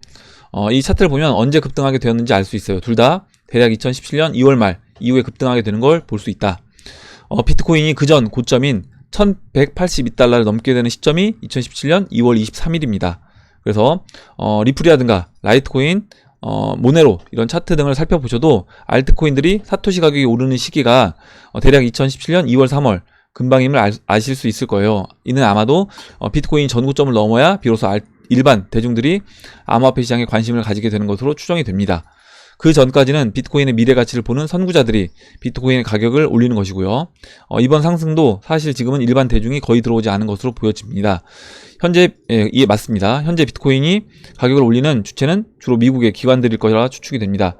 이 차트를 보면 언제 급등하게 되었는지 알 수 있어요. 둘 다 대략 2017년 2월 말 이후에 급등하게 되는 걸 볼 수 있다. 비트코인이 그전 고점인 1182달러를 넘게 되는 시점이 2017년 2월 23일입니다. 그래서 리플이라든가 라이트코인, 모네로 이런 차트 등을 살펴보셔도 알트코인들이 사토시 가격이 오르는 시기가 대략 2017년 2월 3월 금방임을 아실 수 있을 거예요. 이는 아마도 비트코인 전고점을 넘어야 비로소 일반 대중들이 암호화폐 시장에 관심을 가지게 되는 것으로 추정이 됩니다. 그 전까지는 비트코인의 미래 가치를 보는 선구자들이 비트코인의 가격을 올리는 것이고요. 이번 상승도 사실 지금은 일반 대중이 거의 들어오지 않은 것으로 보여집니다. 이게 맞습니다. 현재 비트코인이 가격을 올리는 주체는 주로 미국의 기관들일 거라 추측이 됩니다.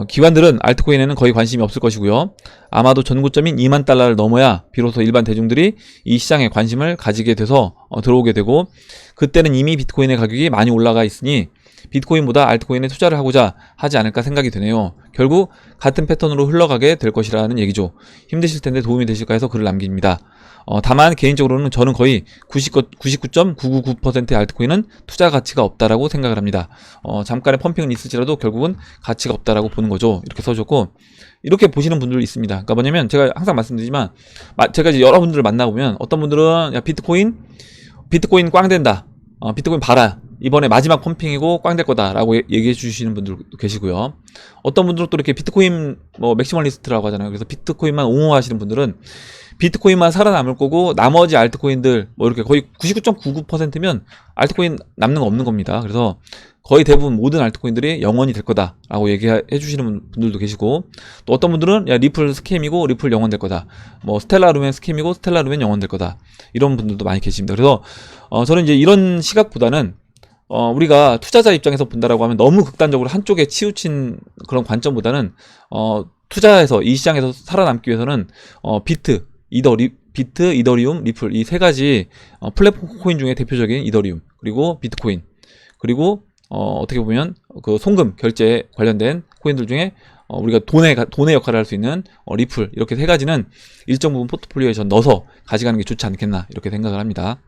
기관들은 알트코인에는 거의 관심이 없을 것이고요. 아마도 전고점인 2만 달러를 넘어야 비로소 일반 대중들이 이 시장에 관심을 가지게 돼서 들어오게 되고, 그때는 이미 비트코인의 가격이 많이 올라가 있으니 비트코인보다 알트코인에 투자를 하고자 하지 않을까 생각이 되네요. 결국 같은 패턴으로 흘러가게 될 것이라는 얘기죠. 힘드실 텐데 도움이 되실까 해서 글을 남깁니다. 다만 개인적으로는 저는 거의 99.999%의 알트코인은 투자 가치가 없다라고 생각을 합니다. 잠깐의 펌핑은 있을지라도 결국은 가치가 없다라고 보는 거죠. 이렇게 써줬고, 이렇게 보시는 분들 있습니다. 그러니까 뭐냐면 제가 항상 말씀드리지만, 제가 이제 여러분들을 만나보면 어떤 분들은 야 비트코인 꽝 된다. 비트코인 봐라. 이번에 마지막 펌핑이고 꽝 될 거다라고 얘기해 주시는 분들도 계시고요. 어떤 분들은 또 이렇게 비트코인 맥시멀리스트라고 하잖아요. 그래서 비트코인만 옹호하시는 분들은 비트코인만 살아남을 거고 나머지 알트코인들 이렇게 거의 99.99%면 알트코인 남는 거 없는 겁니다. 그래서 거의 대부분 모든 알트코인들이 영원히 될 거다라고 얘기해 주시는 분들도 계시고, 또 어떤 분들은 야 리플 스캠이고 리플 영원 될 거다. 스텔라 루멘 스캠이고 스텔라 루멘 영원 될 거다. 이런 분들도 많이 계십니다. 그래서 저는 이제 이런 시각보다는 우리가 투자자 입장에서 본다라고 하면 너무 극단적으로 한쪽에 치우친 그런 관점보다는 투자해서 이 시장에서 살아남기 위해서는 비트, 이더리움, 리플 이 세 가지 플랫폼 코인 중에 대표적인 이더리움, 그리고 비트코인, 그리고 어떻게 보면 그 송금 결제에 관련된 코인들 중에 우리가 돈의 역할을 할 수 있는 리플, 이렇게 세 가지는 일정 부분 포트폴리오에 전 넣어서 가져가는 게 좋지 않겠나 이렇게 생각을 합니다.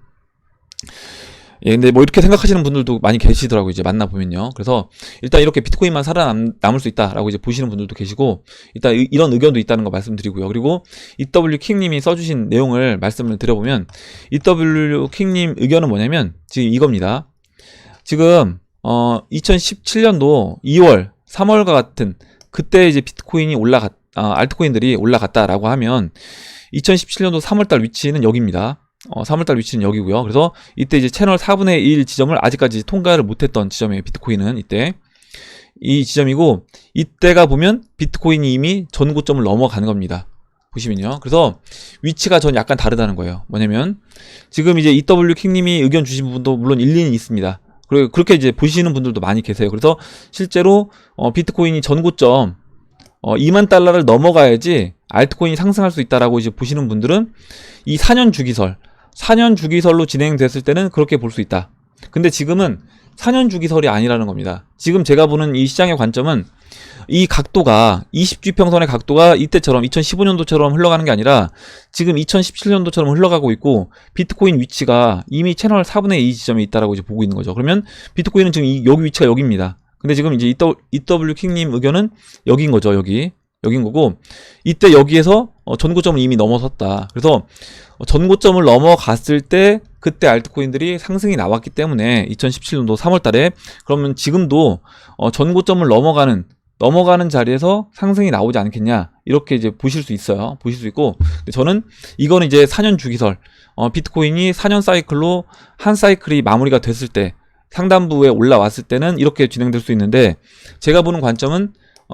예, 근데 이렇게 생각하시는 분들도 많이 계시더라고요, 이제 만나보면요. 그래서 일단 이렇게 비트코인만 살아남을 수 있다라고 이제 보시는 분들도 계시고, 일단 이런 의견도 있다는 거 말씀드리고요. 그리고 EW킹님이 써주신 내용을 말씀을 드려보면, EW킹님 의견은 뭐냐면, 지금 이겁니다. 지금, 2017년도 2월, 3월과 같은, 그때 이제 비트코인이 알트코인들이 올라갔다라고 하면, 2017년도 3월달 위치는 여기입니다. 3월달 위치는 여기고요. 그래서 이때 이제 채널 4분의 1 지점을 아직까지 통과를 못했던 지점이에요. 비트코인은 이때 이 지점이고, 이때가 보면 비트코인이 이미 전 고점을 넘어가는 겁니다. 보시면요. 그래서 위치가 전 약간 다르다는 거예요. 뭐냐면 지금 이제 EW킹님이 의견 주신 부분도 물론 일리는 있습니다. 그리고 그렇게 이제 보시는 분들도 많이 계세요. 그래서 실제로 비트코인이 전 고점 2만 달러를 넘어가야지 알트코인이 상승할 수 있다라고 이제 보시는 분들은 이 4년 주기설로 진행됐을 때는 그렇게 볼 수 있다. 근데 지금은 4년 주기설이 아니라는 겁니다. 지금 제가 보는 이 시장의 관점은 이 각도가 20주평선의 각도가 이때처럼 2015년도처럼 흘러가는 게 아니라 지금 2017년도처럼 흘러가고 있고, 비트코인 위치가 이미 채널 4분의 2 지점에 있다라고 이제 보고 있는 거죠. 그러면 비트코인은 지금 여기 위치가 여기입니다. 근데 지금 이제 EW킹님 의견은 여긴 거죠. 여긴 거고, 이때 여기에서 전고점을 이미 넘어섰다. 그래서 전고점을 넘어갔을 때 그때 알트코인들이 상승이 나왔기 때문에 2017년도 3월 달에, 그러면 지금도 전고점을 넘어가는 자리에서 상승이 나오지 않겠냐, 이렇게 이제 보실 수 있어요. 보실 수 있고, 저는 이거는 이제 4년 주기설, 비트코인이 4년 사이클로 한 사이클이 마무리가 됐을 때, 상단부에 올라왔을 때는 이렇게 진행될 수 있는데, 제가 보는 관점은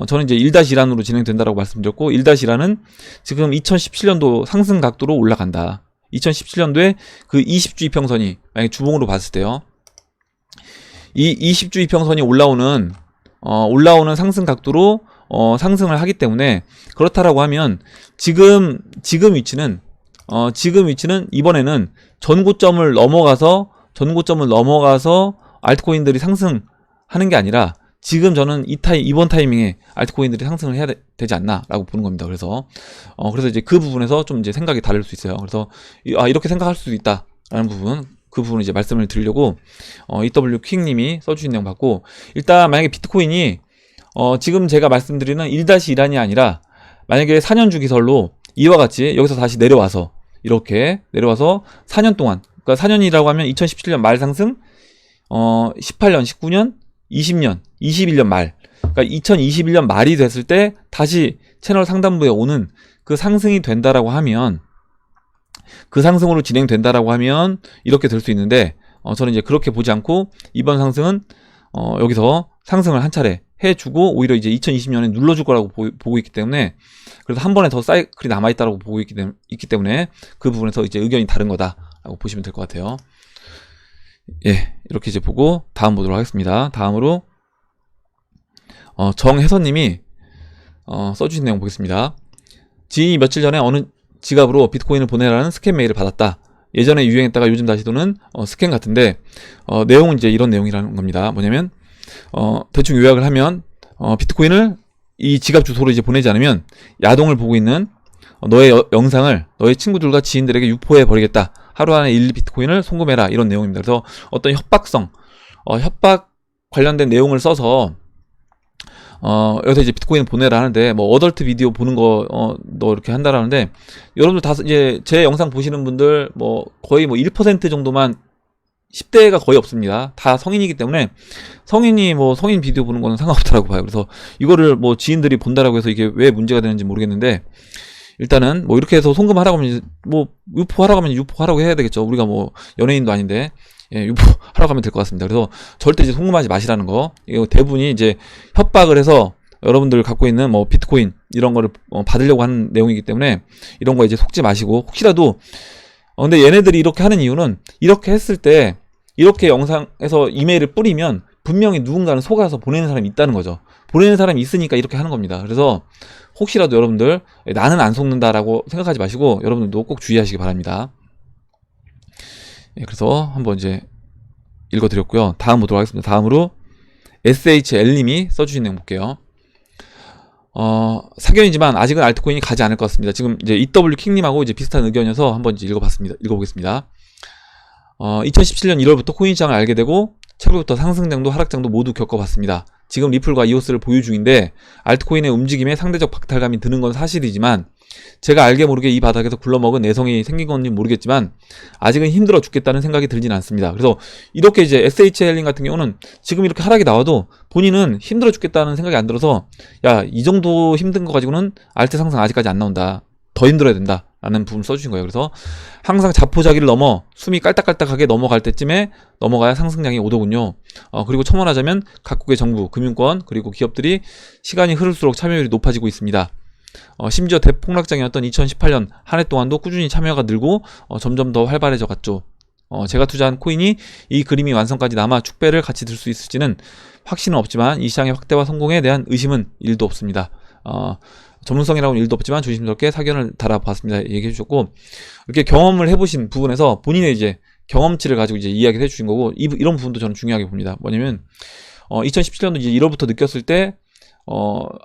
저는 이제 1-1안으로 진행된다라고 말씀드렸고, 1-1안은 지금 2017년도 상승 각도로 올라간다. 2017년도에 그 20주 이평선이 만약에 주봉으로 봤을 때요, 이 20주 이평선이 올라오는 상승 각도로 상승을 하기 때문에, 그렇다라고 하면 지금 위치는 이번에는 전고점을 넘어가서 알트코인들이 상승하는 게 아니라, 지금 저는 이번 타이밍에 알트코인들이 상승을 해야 되지 않나라고 보는 겁니다. 그래서 이제 그 부분에서 좀 이제 생각이 다를 수 있어요. 그래서 이렇게 생각할 수도 있다라는 부분, 그 부분을 이제 말씀을 드리려고 EW킹님이 써주신 내용 받고, 일단 만약에 비트코인이 지금 제가 말씀드리는 1-1안이 아니라 만약에 4년 주기설로 이와 같이 여기서 다시 내려와서 이렇게 내려와서 4년 동안, 그러니까 4년이라고 하면 2017년 말 상승, 18년, 19년, 20년, 21년 말, 그러니까 2021년 말이 됐을 때 다시 채널 상단부에 오는 그 상승이 된다라고 하면, 그 상승으로 진행된다라고 하면 이렇게 될 수 있는데, 저는 이제 그렇게 보지 않고 이번 상승은 여기서 상승을 한 차례 해주고 오히려 이제 2020년에 눌러줄 거라고 보고 있기 때문에, 그래서 한 번에 더 사이클이 남아있다라고 보고 있기 때문에 그 부분에서 이제 의견이 다른 거다라고 보시면 될 것 같아요. 예, 이렇게 이제 보고 다음 보도록 하겠습니다. 다음으로 정혜선님이 써주신 내용 보겠습니다. 지인이 며칠 전에 어느 지갑으로 비트코인을 보내라는 스캔 메일을 받았다. 예전에 유행했다가 요즘 다시 도는 스캔 같은데, 내용은 이제 이런 내용이라는 겁니다. 뭐냐면 대충 요약을 하면 비트코인을 이 지갑 주소로 이제 보내지 않으면 야동을 보고 있는 너의 영상을 너의 친구들과 지인들에게 유포해 버리겠다. 하루 안에 1비트코인을 송금해라. 이런 내용입니다. 그래서 어떤 협박성, 협박 관련된 내용을 써서 여기서 이제 비트코인을 보내라 하는데, 뭐 어덜트 비디오 보는 거 너 이렇게 한다라는데, 여러분들 다 이제 제 영상 보시는 분들 뭐 거의 뭐 1% 정도만 10대가 거의 없습니다. 다 성인이기 때문에 성인이 뭐 성인 비디오 보는 거는 상관없다라고 봐요. 그래서 이거를 뭐 지인들이 본다라고 해서 이게 왜 문제가 되는지 모르겠는데, 일단은 뭐 이렇게 해서 송금하라고 하면 뭐 유포하라고 하면 유포하라고 해야 되겠죠. 우리가 뭐 연예인도 아닌데 유포하라고 하면 될 것 같습니다. 그래서 절대 이제 송금하지 마시라는 거. 이거 대부분이 이제 협박을 해서 여러분들 갖고 있는 뭐 비트코인 이런 거를 받으려고 하는 내용이기 때문에 이런 거 이제 속지 마시고, 혹시라도 근데 얘네들이 이렇게 하는 이유는, 이렇게 했을 때 이렇게 영상에서 이메일을 뿌리면 분명히 누군가는 속아서 보내는 사람이 있다는 거죠. 보내는 사람이 있으니까 이렇게 하는 겁니다. 그래서 혹시라도 여러분들 나는 안 속는다라고 생각하지 마시고 여러분들도 꼭 주의하시기 바랍니다. 그래서 한번 이제 읽어드렸고요. 다음 보도록 하겠습니다. 다음으로 SHL님이 써주신 내용 볼게요. 사견이지만 아직은 알트코인이 가지 않을 것 같습니다. 지금 이제 EW킹님하고 이제 비슷한 의견이어서 한번 이제 읽어보겠습니다. 2017년 1월부터 코인 시장을 알게 되고 최고부터 상승장도 하락장도 모두 겪어봤습니다. 지금 리플과 이오스를 보유 중인데 알트코인의 움직임에 상대적 박탈감이 드는 건 사실이지만, 제가 알게 모르게 이 바닥에서 굴러먹은 내성이 생긴 건지 모르겠지만 아직은 힘들어 죽겠다는 생각이 들진 않습니다. 그래서 이렇게 이제 SHL님 같은 경우는 지금 이렇게 하락이 나와도 본인은 힘들어 죽겠다는 생각이 안 들어서, 야, 이 정도 힘든 거 가지고는 알트 상승 아직까지 안 나온다, 더 힘들어야 된다 라는 부분을 써주신 거예요. 그래서 항상 자포자기를 넘어 숨이 깔딱깔딱하게 넘어갈 때쯤에 넘어가야 상승량이 오더군요. 그리고 첨언하자면 각국의 정부, 금융권, 그리고 기업들이 시간이 흐를수록 참여율이 높아지고 있습니다. 심지어 대폭락장이었던 2018년 한 해 동안도 꾸준히 참여가 늘고 점점 더 활발해져 갔죠. 제가 투자한 코인이 이 그림이 완성까지 남아 축배를 같이 들 수 있을지는 확신은 없지만 이 시장의 확대와 성공에 대한 의심은 1도 없습니다. 전문성이라고는 1도 없지만 조심스럽게 사견을 달아봤습니다. 얘기해 주셨고, 이렇게 경험을 해보신 부분에서 본인의 이제 경험치를 가지고 이제 이야기를 해주신 거고, 이런 부분도 저는 중요하게 봅니다. 뭐냐면 2017년도 이제 1월부터 느꼈을 때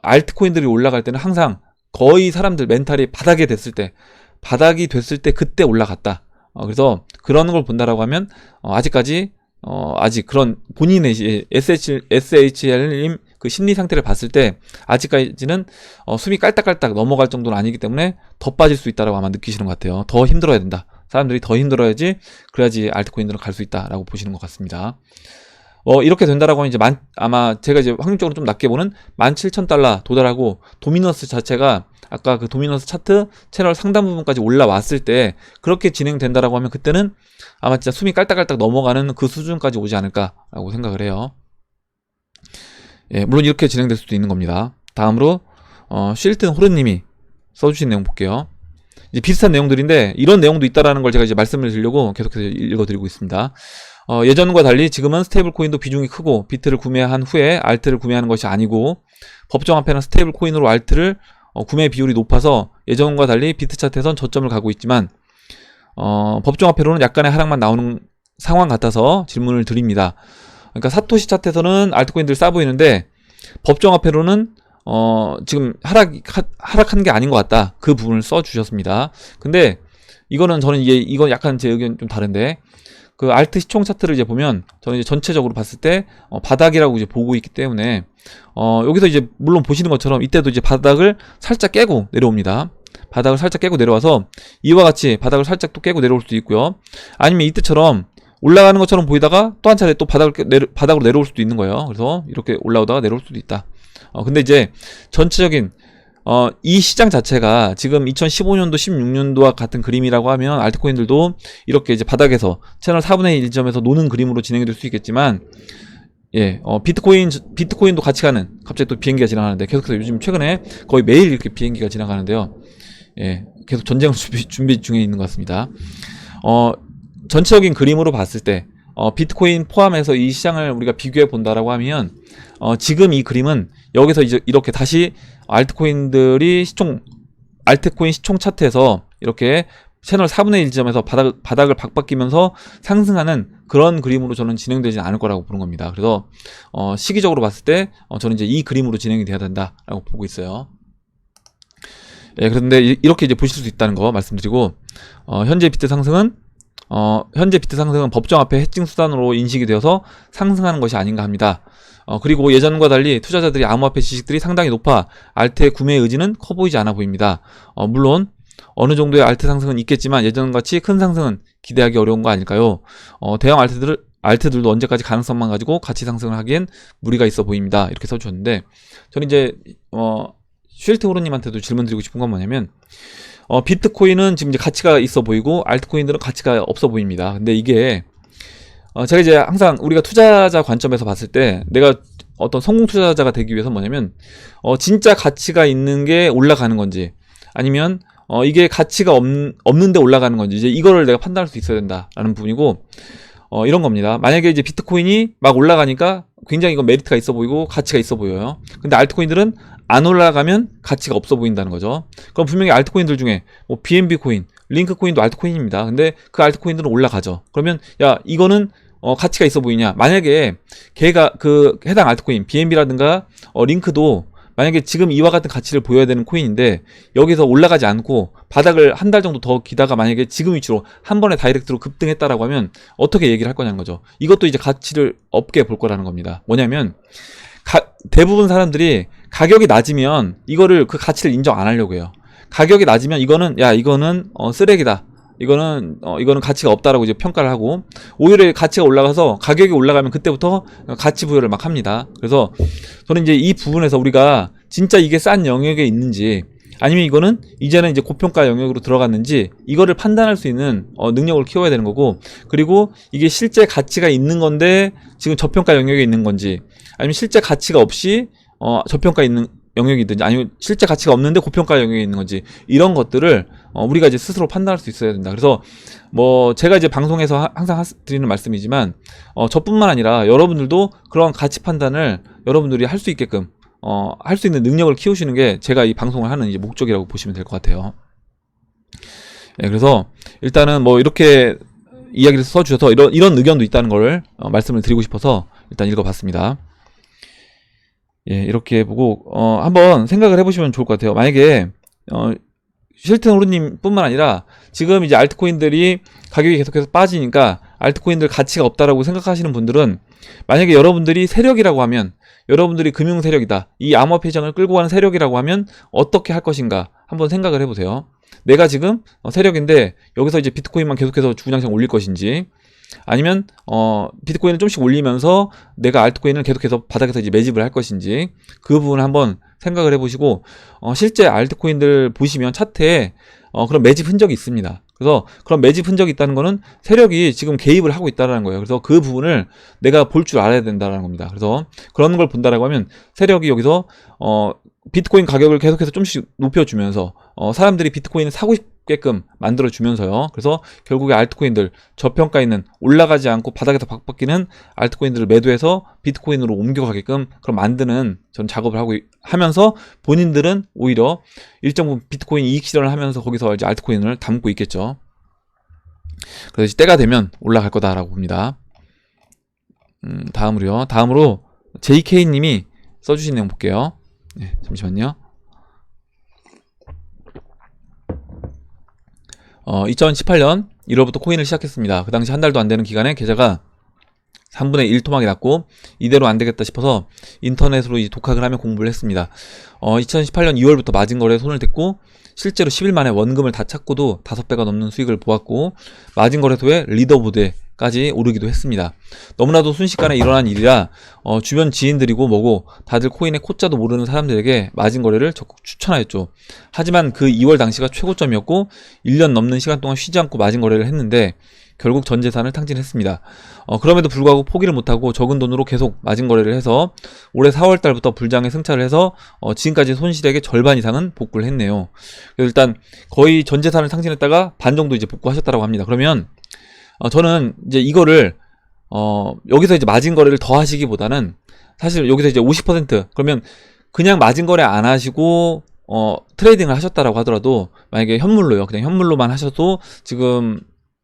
알트코인들이 올라갈 때는 항상 거의 사람들 멘탈이 바닥이 됐을 때 그때 올라갔다. 그래서 그런 걸 본다라고 하면 아직까지 아직 그런 본인의 이제 SHL님 그 심리 상태를 봤을 때 아직까지는 숨이 깔딱깔딱 넘어갈 정도는 아니기 때문에 더 빠질 수 있다라고 아마 느끼시는 것 같아요. 더 힘들어야 된다. 사람들이 더 힘들어야지, 그래야지 알트코인들은 갈 수 있다라고 보시는 것 같습니다. 이렇게 된다라고 하면 이제 아마 제가 이제 확률적으로 좀 낮게 보는 17,000달러 도달하고, 도미너스 자체가 아까 그 도미너스 차트 채널 상단 부분까지 올라왔을 때 그렇게 진행된다라고 하면 그때는 아마 진짜 숨이 깔딱깔딱 넘어가는 그 수준까지 오지 않을까라고 생각을 해요. 예, 물론 이렇게 진행될 수도 있는 겁니다. 다음으로 쉴튼 호르님이 써주신 내용 볼게요. 이제 비슷한 내용들인데 이런 내용도 있다라는 걸 제가 이제 말씀을 드리려고 계속해서 읽어드리고 있습니다. 예전과 달리 지금은 스테이블 코인도 비중이 크고, 비트를 구매한 후에 알트를 구매하는 것이 아니고 법정화폐나 스테이블 코인으로 알트를 구매 비율이 높아서 예전과 달리 비트 차트에선 저점을 가고 있지만 법정화폐로는 약간의 하락만 나오는 상황 같아서 질문을 드립니다. 그러니까 사토시 차트에서는 알트코인들 싸 보이는데 법정화폐로는 지금 하락한 게 아닌 것 같다. 그 부분을 써주셨습니다. 근데 이거는 저는 이건 약간 제 의견 좀 다른데, 그 알트 시총 차트를 이제 보면 저는 이제 전체적으로 봤을 때 바닥이라고 이제 보고 있기 때문에 여기서 이제 물론 보시는 것처럼 이때도 이제 바닥을 살짝 깨고 내려옵니다. 바닥을 살짝 깨고 내려와서 이와 같이 바닥을 살짝 또 깨고 내려올 수도 있고요. 아니면 이때처럼 올라가는 것처럼 보이다가 또 한 차례 또 바닥으로 내려올 수도 있는 거예요. 그래서 이렇게 올라오다가 내려올 수도 있다. 근데 이제 전체적인 이 시장 자체가 지금 2015년도, 16년도와 같은 그림이라고 하면 알트코인들도 이렇게 이제 바닥에서 채널 4분의 1점에서 노는 그림으로 진행이 될 수 있겠지만, 예, 비트코인도 같이 가는, 갑자기 또 비행기가 지나가는데, 계속해서 요즘 최근에 거의 매일 이렇게 비행기가 지나가는데요. 예, 계속 전쟁을 준비 중에 있는 것 같습니다. 전체적인 그림으로 봤을 때, 비트코인 포함해서 이 시장을 우리가 비교해 본다라고 하면, 지금 이 그림은 여기서 이제 이렇게 다시 알트코인들이 알트코인 시총 차트에서 이렇게 채널 4분의 1점에서 바닥을 박박기면서 상승하는 그런 그림으로 저는 진행되지 않을 거라고 보는 겁니다. 그래서 시기적으로 봤을 때 저는 이제 이 그림으로 진행이 돼야 된다라고 보고 있어요. 예, 그런데 이렇게 이제 보실 수 있다는 거 말씀드리고, 현재 비트 상승은 법정 앞에 해칭 수단으로 인식이 되어서 상승하는 것이 아닌가 합니다. 그리고 예전과 달리 투자자들이 암호화폐 지식들이 상당히 높아 알트의 구매 의지는 커 보이지 않아 보입니다. 물론 어느 정도의 알트 상승은 있겠지만 예전같이 큰 상승은 기대하기 어려운 거 아닐까요? 대형 알트들도 언제까지 가능성만 가지고 가치 상승을 하기엔 무리가 있어 보입니다. 이렇게 써주셨는데, 저는 이제 쉴트 호르님한테도 질문 드리고 싶은 건 뭐냐면, 비트코인은 지금 이제 가치가 있어 보이고 알트코인들은 가치가 없어 보입니다. 근데 이게 제가 이제 항상 우리가 투자자 관점에서 봤을 때 내가 어떤 성공 투자자가 되기 위해서 뭐냐면 진짜 가치가 있는 게 올라가는 건지, 아니면 이게 가치가 없는데 올라가는 건지, 이제 이거를 내가 판단할 수 있어야 된다라는 부분이고, 이런 겁니다. 만약에 이제 비트코인이 막 올라가니까 굉장히 이건 메리트가 있어 보이고 가치가 있어 보여요. 근데 알트코인들은 안 올라가면 가치가 없어 보인다는 거죠. 그럼 분명히 알트코인들 중에 뭐 BNB 코인, 링크 코인도 알트코인입니다. 근데 그 알트코인들은 올라가죠. 그러면 야, 이거는 가치가 있어 보이냐? 만약에 걔가 그 해당 알트코인 BNB라든가 링크도 만약에 지금 이와 같은 가치를 보여야 되는 코인인데 여기서 올라가지 않고 바닥을 한 달 정도 더 기다가 만약에 지금 위치로 한 번에 다이렉트로 급등했다라고 하면 어떻게 얘기를 할 거냐는 거죠. 이것도 이제 가치를 없게 볼 거라는 겁니다. 뭐냐면 대부분 사람들이 가격이 낮으면 이거를 그 가치를 인정 안 하려고 해요. 가격이 낮으면 이거는 쓰레기다. 이거는 가치가 없다라고 이제 평가를 하고, 오히려 가치가 올라가서 가격이 올라가면 그때부터 가치 부여를 막 합니다. 그래서 저는 이제 이 부분에서 우리가 진짜 이게 싼 영역에 있는지, 아니면 이거는 이제는 이제 고평가 영역으로 들어갔는지, 이거를 판단할 수 있는 능력을 키워야 되는 거고, 그리고 이게 실제 가치가 있는 건데 지금 저평가 영역에 있는 건지, 아니면 실제 가치가 없이 저평가 있는 영역이든지, 아니면 실제 가치가 없는데 고평가 영역에 있는 건지, 이런 것들을 우리가 이제 스스로 판단할 수 있어야 된다. 그래서 뭐 제가 이제 방송에서 항상 드리는 말씀이지만 저뿐만 아니라 여러분들도 그런 가치 판단을 여러분들이 할 수 있게끔 할 수 있는 능력을 키우시는 게 제가 이 방송을 하는 이제 목적이라고 보시면 될 것 같아요. 네, 그래서 일단은 뭐 이렇게 이야기를 써주셔서 이런 의견도 있다는 걸 말씀을 드리고 싶어서 일단 읽어봤습니다. 예, 이렇게 보고 한번 생각을 해보시면 좋을 것 같아요. 만약에 쉴튼 호르님 뿐만 아니라 지금 이제 알트코인들이 가격이 계속해서 빠지니까 알트코인들 가치가 없다라고 생각하시는 분들은, 만약에 여러분들이 세력이라고 하면, 여러분들이 금융 세력이다, 이 암호화폐 시장을 끌고 가는 세력이라고 하면 어떻게 할 것인가 한번 생각을 해보세요. 내가 지금 세력인데 여기서 이제 비트코인만 계속해서 주구장창 올릴 것인지, 아니면 비트코인을 좀씩 올리면서 내가 알트코인을 계속해서 바닥에서 이제 매집을 할 것인지, 그 부분을 한번 생각을 해보시고, 실제 알트코인들 보시면 차트에 그런 매집 흔적이 있습니다. 그래서 그런 매집 흔적이 있다는 거는 세력이 지금 개입을 하고 있다는 거예요. 그래서 그 부분을 내가 볼 줄 알아야 된다는 겁니다. 그래서 그런 걸 본다라고 하면 세력이 여기서 비트코인 가격을 계속해서 좀씩 높여주면서 사람들이 비트코인을 사고 싶게끔 만들어주면서요. 그래서 결국에 알트코인들, 저평가 있는, 올라가지 않고 바닥에서 박박기는 알트코인들을 매도해서 비트코인으로 옮겨가게끔 그런 만드는 전 작업을 하면서 본인들은 오히려 일정 부분 비트코인 이익 실현을 하면서 거기서 이제 알트코인을 담고 있겠죠. 그래서 때가 되면 올라갈 거다라고 봅니다. 다음으로 JK님이 써주신 내용 볼게요. 네, 잠시만요. 2018년 1월부터 코인을 시작했습니다. 그 당시 한 달도 안 되는 기간에 계좌가 3분의 1 토막이 났고, 이대로 안 되겠다 싶어서 인터넷으로 독학을 하며 공부를 했습니다. 2018년 2월부터 마진거래에 손을 댔고, 실제로 10일 만에 원금을 다 찾고도 5배가 넘는 수익을 보았고, 마진거래소의 리더보드까지 오르기도 했습니다. 너무나도 순식간에 일어난 일이라 주변 지인들이고 뭐고 다들 코인의 코자도 모르는 사람들에게 마진거래를 적극 추천하였죠. 하지만 그 2월 당시가 최고점이었고 1년 넘는 시간 동안 쉬지 않고 마진거래를 했는데 결국 전 재산을 탕진했습니다. 그럼에도 불구하고 포기를 못하고 적은 돈으로 계속 마진거래를 해서 올해 4월 달부터 불장에 승차를 해서 지금까지 손실액의 절반 이상은 복구를 했네요. 그래서 일단 거의 전 재산을 탕진했다가 반 정도 이제 복구하셨다고 합니다. 그러면 저는 이제 이거를 여기서 이제 마진거래를 더 하시기보다는 사실 여기서 이제 50% 그러면 그냥 마진거래 안 하시고 트레이딩을 하셨다라고 하더라도, 만약에 현물로요, 그냥 현물로만 하셔도 지금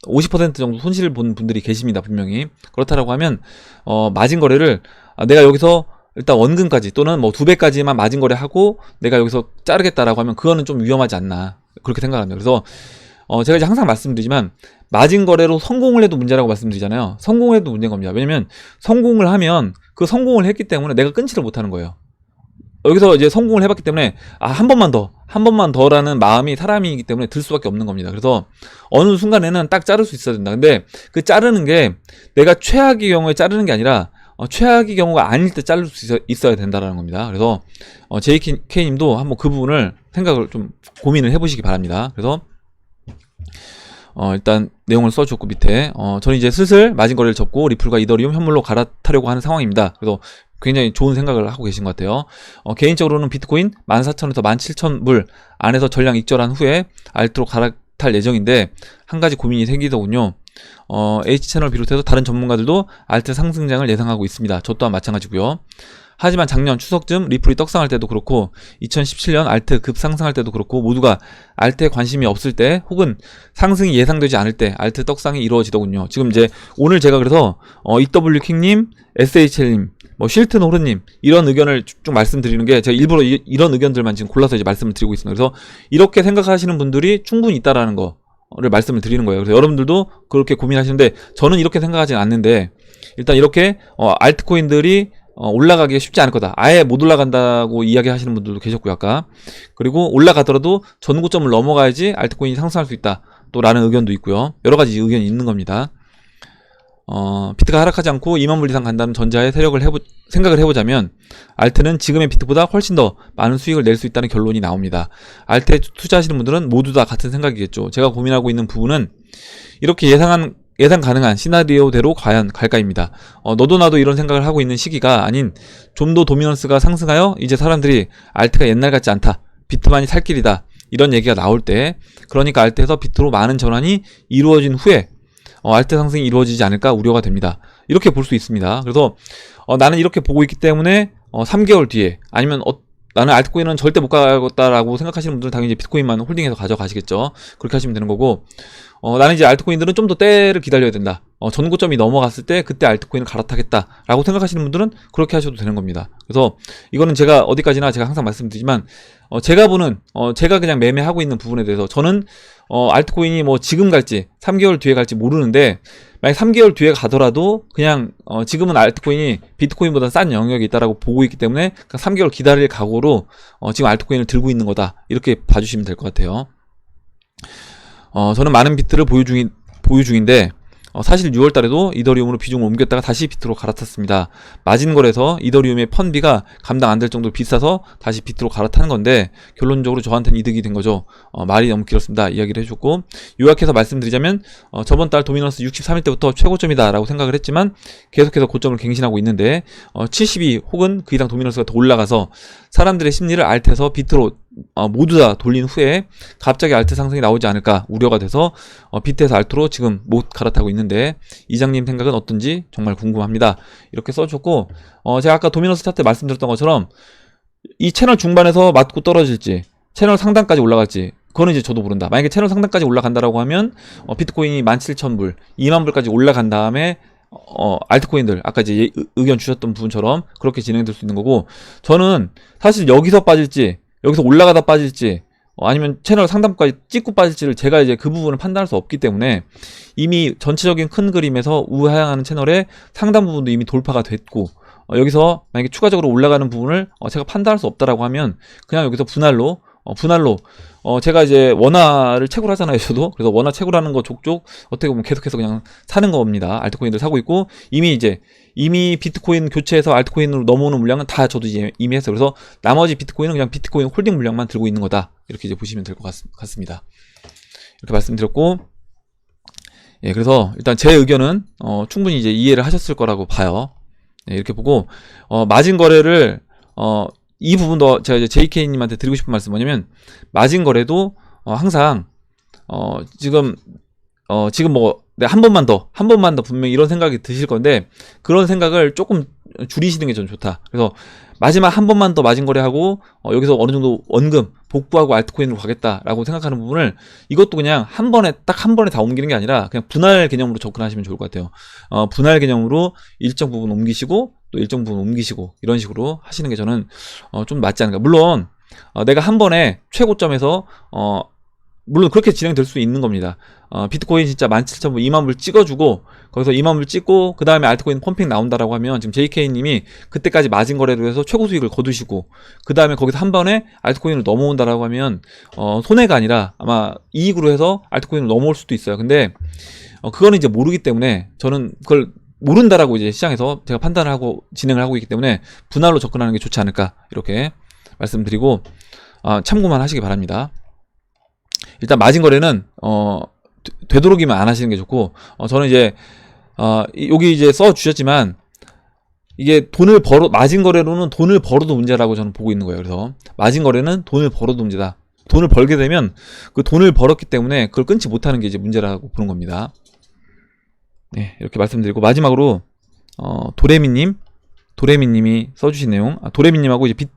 50% 정도 손실을 본 분들이 계십니다. 분명히. 그렇다라고 하면 마진 거래를 내가 여기서 일단 원금까지 또는 뭐 2배까지만 마진 거래하고 내가 여기서 자르겠다라고 하면 그거는 좀 위험하지 않나 그렇게 생각합니다. 그래서 제가 이제 항상 말씀드리지만 마진 거래로 성공을 해도 문제라고 말씀드리잖아요. 성공을 해도 문제인 겁니다. 왜냐면 성공을 하면 그 성공을 했기 때문에 내가 끊지를 못하는 거예요. 여기서 이제 성공을 해봤기 때문에 한 번만 더라는 마음이 사람이기 때문에 들 수밖에 없는 겁니다. 그래서 어느 순간에는 딱 자를 수 있어야 된다. 근데 그 자르는 게 내가 최악의 경우에 자르는 게 아니라 최악의 경우가 아닐 때 자를 수 있어야 된다라는 겁니다. 그래서 JK님도 한번 그 부분을 생각을 좀 고민을 해보시기 바랍니다. 그래서 일단 내용을 써줬고 밑에 저는 이제 슬슬 마진 거래를 접고 리플과 이더리움 현물로 갈아타려고 하는 상황입니다. 그래서 굉장히 좋은 생각을 하고 계신 것 같아요. 개인적으로는 비트코인 14,000에서 17,000불 안에서 전량 익절한 후에 알트로 갈아탈 예정인데 한 가지 고민이 생기더군요. H채널 비롯해서 다른 전문가들도 알트 상승장을 예상하고 있습니다. 저 또한 마찬가지고요. 하지만 작년 추석쯤 리플이 떡상할 때도 그렇고 2017년 알트 급상승할 때도 그렇고 모두가 알트에 관심이 없을 때 혹은 상승이 예상되지 않을 때 알트 떡상이 이루어지더군요. 지금 이제 오늘 제가 그래서 EW킹님, SHL님, 뭐 실튼 호르님 이런 의견을 쭉 말씀드리는 게 제가 일부러 이런 의견들만 지금 골라서 이제 말씀을 드리고 있습니다. 그래서 이렇게 생각하시는 분들이 충분히 있다라는 거를 말씀을 드리는 거예요. 그래서 여러분들도 그렇게 고민하시는데 저는 이렇게 생각하지는 않는데 일단 이렇게 알트코인들이 올라가기가 쉽지 않을 거다. 아예 못 올라간다고 이야기하시는 분들도 계셨고요, 아까. 그리고 올라가더라도 전고점을 넘어가야지 알트코인이 상승할 수 있다. 또 라는 의견도 있고요. 여러 가지 의견이 있는 겁니다. 비트가 하락하지 않고 2만 불 이상 간다는 전자의 생각을 해보자면 알트는 지금의 비트보다 훨씬 더 많은 수익을 낼 수 있다는 결론이 나옵니다. 알트에 투자하시는 분들은 모두 다 같은 생각이겠죠. 제가 고민하고 있는 부분은 이렇게 예상 가능한 시나리오대로 과연 갈까입니다. 너도 나도 이런 생각을 하고 있는 시기가 아닌 좀 더 도미넌스가 상승하여 이제 사람들이 알트가 옛날 같지 않다. 비트만이 살 길이다. 이런 얘기가 나올 때 그러니까 알트에서 비트로 많은 전환이 이루어진 후에 알트 상승이 이루어지지 않을까 우려가 됩니다. 이렇게 볼 수 있습니다. 그래서 나는 이렇게 보고 있기 때문에 3개월 뒤에 아니면 나는 알트코인은 절대 못 가겠다라고 생각하시는 분들은 당연히 이제 비트코인만 홀딩해서 가져가시겠죠. 그렇게 하시면 되는 거고 나는 이제 알트코인들은 좀 더 때를 기다려야 된다. 전고점이 넘어갔을 때 그때 알트코인을 갈아타겠다라고 생각하시는 분들은 그렇게 하셔도 되는 겁니다. 그래서 이거는 제가 어디까지나 제가 항상 말씀드리지만 제가 보는 제가 그냥 매매하고 있는 부분에 대해서 저는 알트코인이 뭐 지금 갈지 3개월 뒤에 갈지 모르는데 만약 3개월 뒤에 가더라도 그냥 지금은 알트코인이 비트코인보다 싼 영역에 있다라고 보고 있기 때문에 3개월 기다릴 각오로 지금 알트코인을 들고 있는 거다. 이렇게 봐주시면 될 것 같아요. 저는 많은 비트를 보유 중인데 사실 6월 달에도 이더리움으로 비중을 옮겼다가 다시 비트로 갈아탔습니다. 마진 거래에서 이더리움의 펀비가 감당 안 될 정도로 비싸서 다시 비트로 갈아타는 건데 결론적으로 저한테는 이득이 된 거죠. 말이 너무 길었습니다. 이야기를 해줬고 요약해서 말씀드리자면 저번 달 도미넌스 63일 때부터 최고점이다 라고 생각을 했지만 계속해서 고점을 갱신하고 있는데 72 혹은 그 이상 도미넌스가 더 올라가서 사람들의 심리를 알트에서 비트로 모두 다 돌린 후에 갑자기 알트 상승이 나오지 않을까 우려가 돼서 비트에서 알트로 지금 못 갈아타고 있는데 이장님 생각은 어떤지 정말 궁금합니다. 이렇게 써줬고 제가 아까 도미넌스 차트 말씀드렸던 것처럼 이 채널 중반에서 맞고 떨어질지 채널 상단까지 올라갈지 그거는 이제 저도 모른다. 만약에 채널 상단까지 올라간다라고 하면 비트코인이 17,000불 20,000불까지 올라간 다음에 알트코인들 아까 이제 의견 주셨던 부분처럼 그렇게 진행될 수 있는 거고 저는 사실 여기서 빠질지 여기서 올라가다 빠질지 아니면 채널 상단까지 찍고 빠질지를 제가 이제 그 부분을 판단할 수 없기 때문에 이미 전체적인 큰 그림에서 우하향하는 채널의 상단 부분도 이미 돌파가 됐고 여기서 만약에 추가적으로 올라가는 부분을 제가 판단할 수 없다라고 하면 그냥 여기서 분할로 제가 이제 원화를 채굴 하잖아요, 저도. 그래서 원화 채굴하는 거 족족 어떻게 보면 계속해서 그냥 사는 겁니다. 알트코인들 사고 있고 이미 비트코인 교체해서 알트코인으로 넘어오는 물량은 다 저도 이미 했어요. 그래서 나머지 비트코인은 그냥 비트코인 홀딩 물량만 들고 있는 거다. 이렇게 이제 보시면 될 것 같습니다. 이렇게 말씀드렸고 예, 그래서 일단 제 의견은 충분히 이제 이해를 하셨을 거라고 봐요. 예, 이렇게 보고 마진 거래를 이 부분도 제가 이제 JK님한테 드리고 싶은 말씀은 뭐냐면 마진 거래도 항상 지금 뭐 한 번만 더 분명히 이런 생각이 드실 건데 그런 생각을 조금 줄이시는 게 전 좋다. 그래서 마지막 한 번만 더 마진 거래하고 여기서 어느 정도 원금 복구하고 알트코인으로 가겠다라고 생각하는 부분을 이것도 그냥 한 번에 딱 한 번에 다 옮기는 게 아니라 그냥 분할 개념으로 접근하시면 좋을 것 같아요. 분할 개념으로 일정 부분 옮기시고 또 일정 부분 옮기시고 이런 식으로 하시는 게 저는 좀 맞지 않을까. 물론 내가 한 번에 최고점에서 물론 그렇게 진행될 수 있는 겁니다. 비트코인 진짜 17,000불, 20,000불 찍어주고 거기서 20,000불 찍고 그 다음에 알트코인 펌핑 나온다라고 하면 지금 JK님이 그때까지 마진 거래로 해서 최고 수익을 거두시고 그 다음에 거기서 한 번에 알트코인으로 넘어온다라고 하면 손해가 아니라 아마 이익으로 해서 알트코인으로 넘어올 수도 있어요. 근데 그거는 이제 모르기 때문에 저는 그걸 모른다라고 이제 시장에서 제가 판단을 하고 진행을 하고 있기 때문에 분할로 접근하는 게 좋지 않을까 이렇게 말씀드리고 참고만 하시기 바랍니다. 일단 마진 거래는 되도록이면 안 하시는 게 좋고 저는 이제 여기 이제 써 주셨지만 이게 돈을 벌어 마진 거래로는 돈을 벌어도 문제라고 저는 보고 있는 거예요. 그래서 마진 거래는 돈을 벌어도 문제다. 돈을 벌게 되면 그 돈을 벌었기 때문에 그걸 끊지 못하는 게 이제 문제라고 보는 겁니다. 네, 이렇게 말씀드리고 마지막으로 도레미님이 써주신 내용, 도레미님하고 이제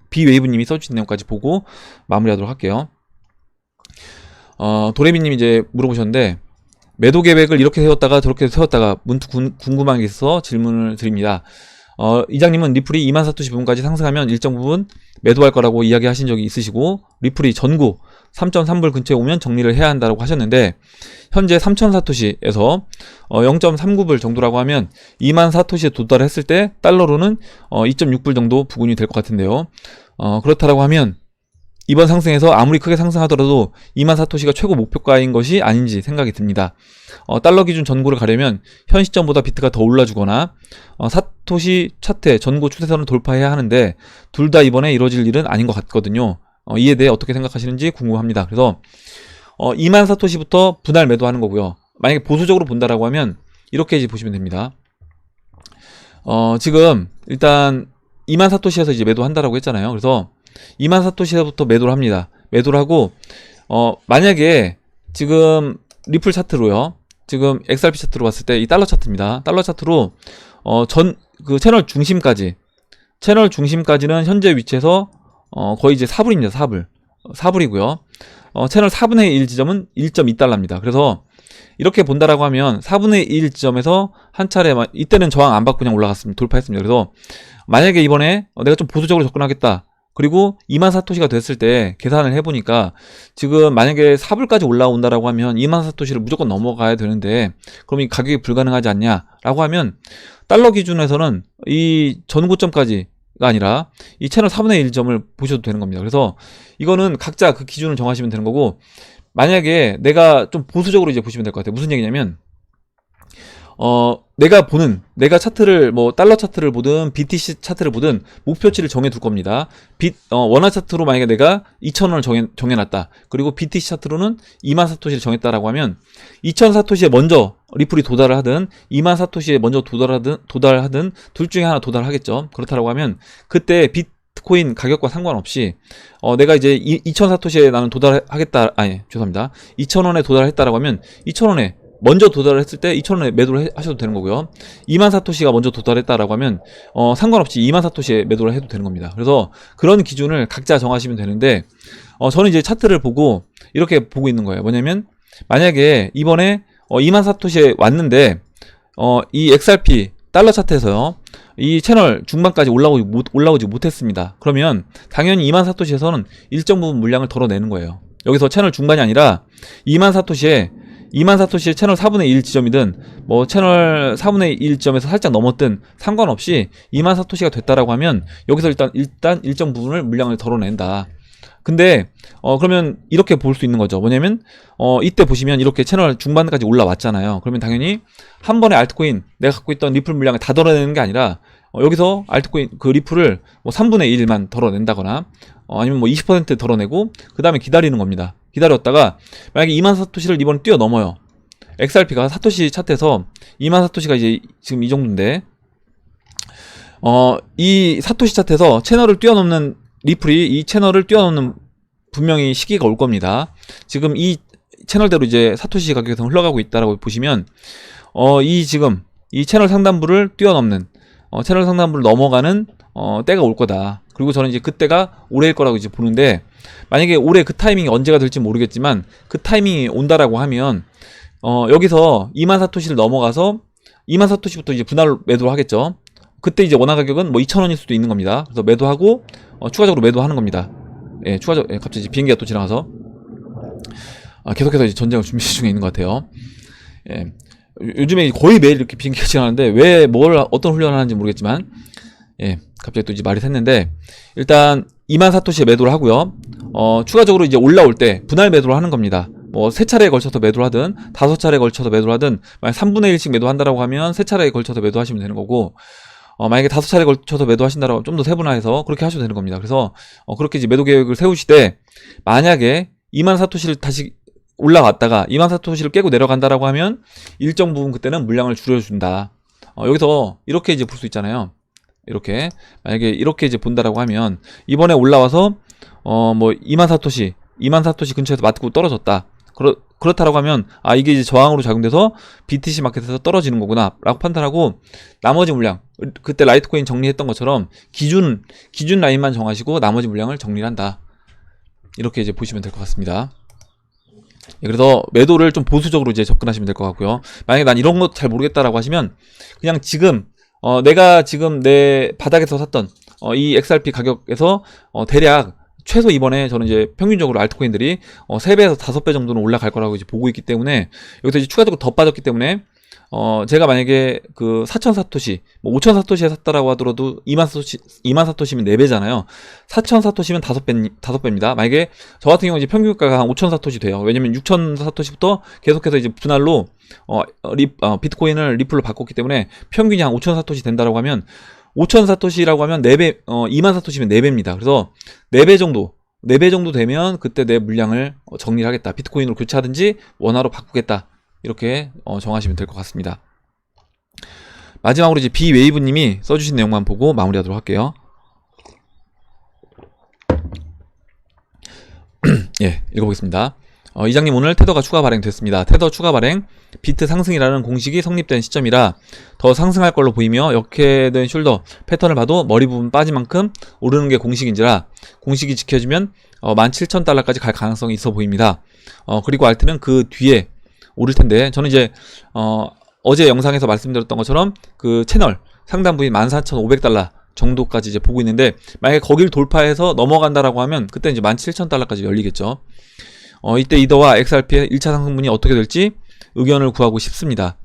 B웨이브님이 써주신 내용까지 보고 마무리하도록 할게요. 도레미님이 이제 물어보셨는데 매도 계획을 이렇게 세웠다가 저렇게 세웠다가 문득 궁금한 게 있어서 질문을 드립니다. 이장님은 리플이 2만 사토시 부분까지 상승하면 일정 부분 매도할 거라고 이야기하신 적이 있으시고 리플이 전구 3.3불 근처에 오면 정리를 해야 한다고 하셨는데 현재 3천 사토시에서 0.39불 정도라고 하면 2만 사토시에 도달했을 때 달러로는 2.6불 정도 부근이 될 것 같은데요. 그렇다라고 하면 이번 상승에서 아무리 크게 상승하더라도 2만 사토시가 최고 목표가인 것이 아닌지 생각이 듭니다. 달러 기준 전고를 가려면 현 시점보다 비트가 더 올라주거나 사토시 차트 전고 추세선을 돌파해야 하는데 둘 다 이번에 이루어질 일은 아닌 것 같거든요. 이에 대해 어떻게 생각하시는지 궁금합니다. 그래서 2만 사토시부터 분할 매도하는 거고요. 만약에 보수적으로 본다라고 하면 이렇게 이제 보시면 됩니다. 지금 일단 2만 사토시에서 이제 매도한다라고 했잖아요. 그래서 2만 사토시부터 매도를 합니다. 매도를 하고 만약에 지금 리플 차트로요. 지금 XRP 차트로 봤을 때 이 달러 차트입니다. 달러 차트로 그 채널 중심까지는 현재 위치에서 거의 이제 4불입니다. 4불이고요. 채널 4분의 1 지점은 1.2달러입니다. 그래서 이렇게 본다라고 하면 4분의 1 지점에서 한 차례 이때는 저항 안 받고 그냥 올라갔습니다. 돌파했습니다. 그래서 만약에 이번에 내가 좀 보수적으로 접근하겠다. 그리고 2만 사토시가 됐을 때 계산을 해보니까 지금 만약에 4불까지 올라온다라고 하면 2만 사토시를 무조건 넘어가야 되는데 그럼 이 가격이 불가능하지 않냐라고 하면 달러 기준에서는 이 전고점까지가 아니라 이 채널 4분의 1점을 보셔도 되는 겁니다. 그래서 이거는 각자 그 기준을 정하시면 되는 거고 만약에 내가 좀 보수적으로 이제 보시면 될 것 같아요. 무슨 얘기냐면 내가 차트를 달러 차트를 보든 BTC 차트를 보든 목표치를 정해 둘 겁니다. 원화 차트로 만약에 내가 2,000원을 정해놨다. 그리고 BTC 차트로는 2만 사토시를 정했다라고 하면 2,000 사토시에 먼저 리플이 도달을 하든 2만 사토시에 먼저 도달하든 둘 중에 하나 도달하겠죠. 그렇다라고 하면 그때 비트코인 가격과 상관없이 내가 이제 2,000 사토시에 나는 도달하겠다. 죄송합니다. 2,000원에 도달했다라고 하면 2,000원에 먼저 도달을 했을 때 2,000원에 매도를 하셔도 되는 거고요. 2만 사토시가 먼저 도달했다라고 하면 상관없이 2만 사토시에 매도를 해도 되는 겁니다. 그래서 그런 기준을 각자 정하시면 되는데 저는 이제 차트를 보고 이렇게 보고 있는 거예요. 뭐냐면 만약에 이번에 2만 사토시에 왔는데 이 XRP 달러 차트에서요. 이 채널 중반까지 올라오지 못했습니다. 그러면 당연히 2만 사토시에서는 일정 부분 물량을 덜어내는 거예요. 여기서 채널 중반이 아니라 2만 사토시에 채널 4분의 1 지점이든 채널 4분의 1 지점에서 살짝 넘었든 상관없이 2만 사토시가 됐다라고 하면 여기서 일단 일정 부분을 물량을 덜어낸다. 근데 그러면 이렇게 볼 수 있는 거죠. 뭐냐면 이때 보시면 이렇게 채널 중반까지 올라왔잖아요. 그러면 당연히 한 번에 알트코인 내가 갖고 있던 리플 물량을 다 덜어내는 게 아니라 여기서 알트코인 그 리플을 3분의 1만 덜어낸다거나 아니면 20% 덜어내고 그 다음에 기다리는 겁니다. 기다렸다가 만약에 2만 사토시를 이번에 뛰어넘어요. XRP가 사토시 차트에서 2만 사토시가 이제 지금 이 정도인데 이 사토시 차트에서 채널을 뛰어넘는 리플이 이 채널을 뛰어넘는 분명히 시기가 올 겁니다. 지금 이 채널대로 이제 사토시 가격에서 흘러가고 있다라고 보시면 지금 이 채널 상단부를 뛰어넘는 채널 상단부를 넘어가는 때가 올 거다. 그리고 저는 이제 그때가 올해일 거라고 이제 보는데, 만약에 올해 그 타이밍이 언제가 될지 모르겠지만 그 타이밍이 온다라고 하면 여기서 2만 사토시를 넘어가서 2만 사토시부터 이제 분할 매도를 하겠죠. 그때 이제 원화 가격은 뭐 2,000원일 수도 있는 겁니다. 그래서 매도하고 추가적으로 매도하는 겁니다. 예, 갑자기 비행기가 또 지나가서 계속해서 이제 전쟁을 준비 중에 있는 것 같아요. 예. 요즘에 거의 매일 이렇게 비행기가 지나가는데 왜 어떤 훈련을 하는지 모르겠지만, 예, 갑자기 또 이제 말이 샜는데, 일단 2만 사토시에 매도를 하고요. 추가적으로 이제 올라올 때 분할 매도를 하는 겁니다. 뭐 3차례에 걸쳐서 매도를 하든 5차례에 걸쳐서 매도를 하든, 만약 3분의 1씩 매도한다라고 하면 3차례에 걸쳐서 매도하시면 되는 거고, 만약에 5차례에 걸쳐서 매도하신다라고 하면 좀 더 세분화해서 그렇게 하셔도 되는 겁니다. 그래서 그렇게 이제 매도 계획을 세우시되, 만약에 2만 사토시를 다시 올라갔다가 2만 사토시를 깨고 내려간다라고 하면 일정 부분 그때는 물량을 줄여준다. 여기서 이렇게 이제 볼 수 있잖아요. 이렇게 만약에 이렇게 이제 본다라고 하면 이번에 올라와서 뭐 2만 사토시 근처에서 맞고 떨어졌다. 그렇다라고 하면 이게 이제 저항으로 작용돼서 BTC 마켓에서 떨어지는 거구나 라고 판단하고, 나머지 물량, 그때 라이트코인 정리했던 것처럼 기준 라인만 정하시고 나머지 물량을 정리를 한다. 이렇게 이제 보시면 될 것 같습니다. 그래서 매도를 좀 보수적으로 이제 접근하시면 될 것 같고요. 만약에 난 이런 거 잘 모르겠다라고 하시면 그냥 지금 내가 지금 내 바닥에서 샀던 이 XRP 가격에서 대략 최소 이번에 저는 이제 평균적으로 알트코인들이 3배에서 5배 정도는 올라갈 거라고 이제 보고 있기 때문에, 여기서 이제 추가적으로 더 빠졌기 때문에 제가 만약에 그 4,000사토시, 뭐 5,000사토시에 샀다라고 하더라도 2만 사토시면 4배잖아요. 4,000사토시면 5배입니다. 만약에 저 같은 경우 이제 평균가가 한 5,000사토시 돼요. 왜냐면 6,000사토시부터 계속해서 이제 분할로 비트코인을 리플로 바꿨기 때문에 평균이 한 5,000사토시 된다라고 하면, 5,000사토시라고 하면 4배, 2만 사토시면 4배입니다. 그래서 4배 정도 되면 그때 내 물량을 정리를 하겠다. 비트코인으로 교체하든지 원화로 바꾸겠다. 이렇게 정하시면 될 것 같습니다. 마지막으로 이제 비웨이브님이 써주신 내용만 보고 마무리하도록 할게요. 예, 읽어보겠습니다. 이장님, 오늘 테더가 추가 발행됐습니다. 테더 추가 발행, 비트 상승이라는 공식이 성립된 시점이라 더 상승할 걸로 보이며, 역회된 숄더 패턴을 봐도 머리 부분 빠진 만큼 오르는 게 공식인지라 공식이 지켜지면 17,000달러까지 갈 가능성이 있어 보입니다. 그리고 알트는 그 뒤에 오를 텐데, 저는 이제 어제 영상에서 말씀드렸던 것처럼 그 채널 상단부인 14,500달러 정도까지 이제 보고 있는데, 만약에 거길 돌파해서 넘어간다라고 하면 그때 이제 17,000달러까지 열리겠죠. 이때 이더와 XRP의 1차 상승분이 어떻게 될지 의견을 구하고 싶습니다.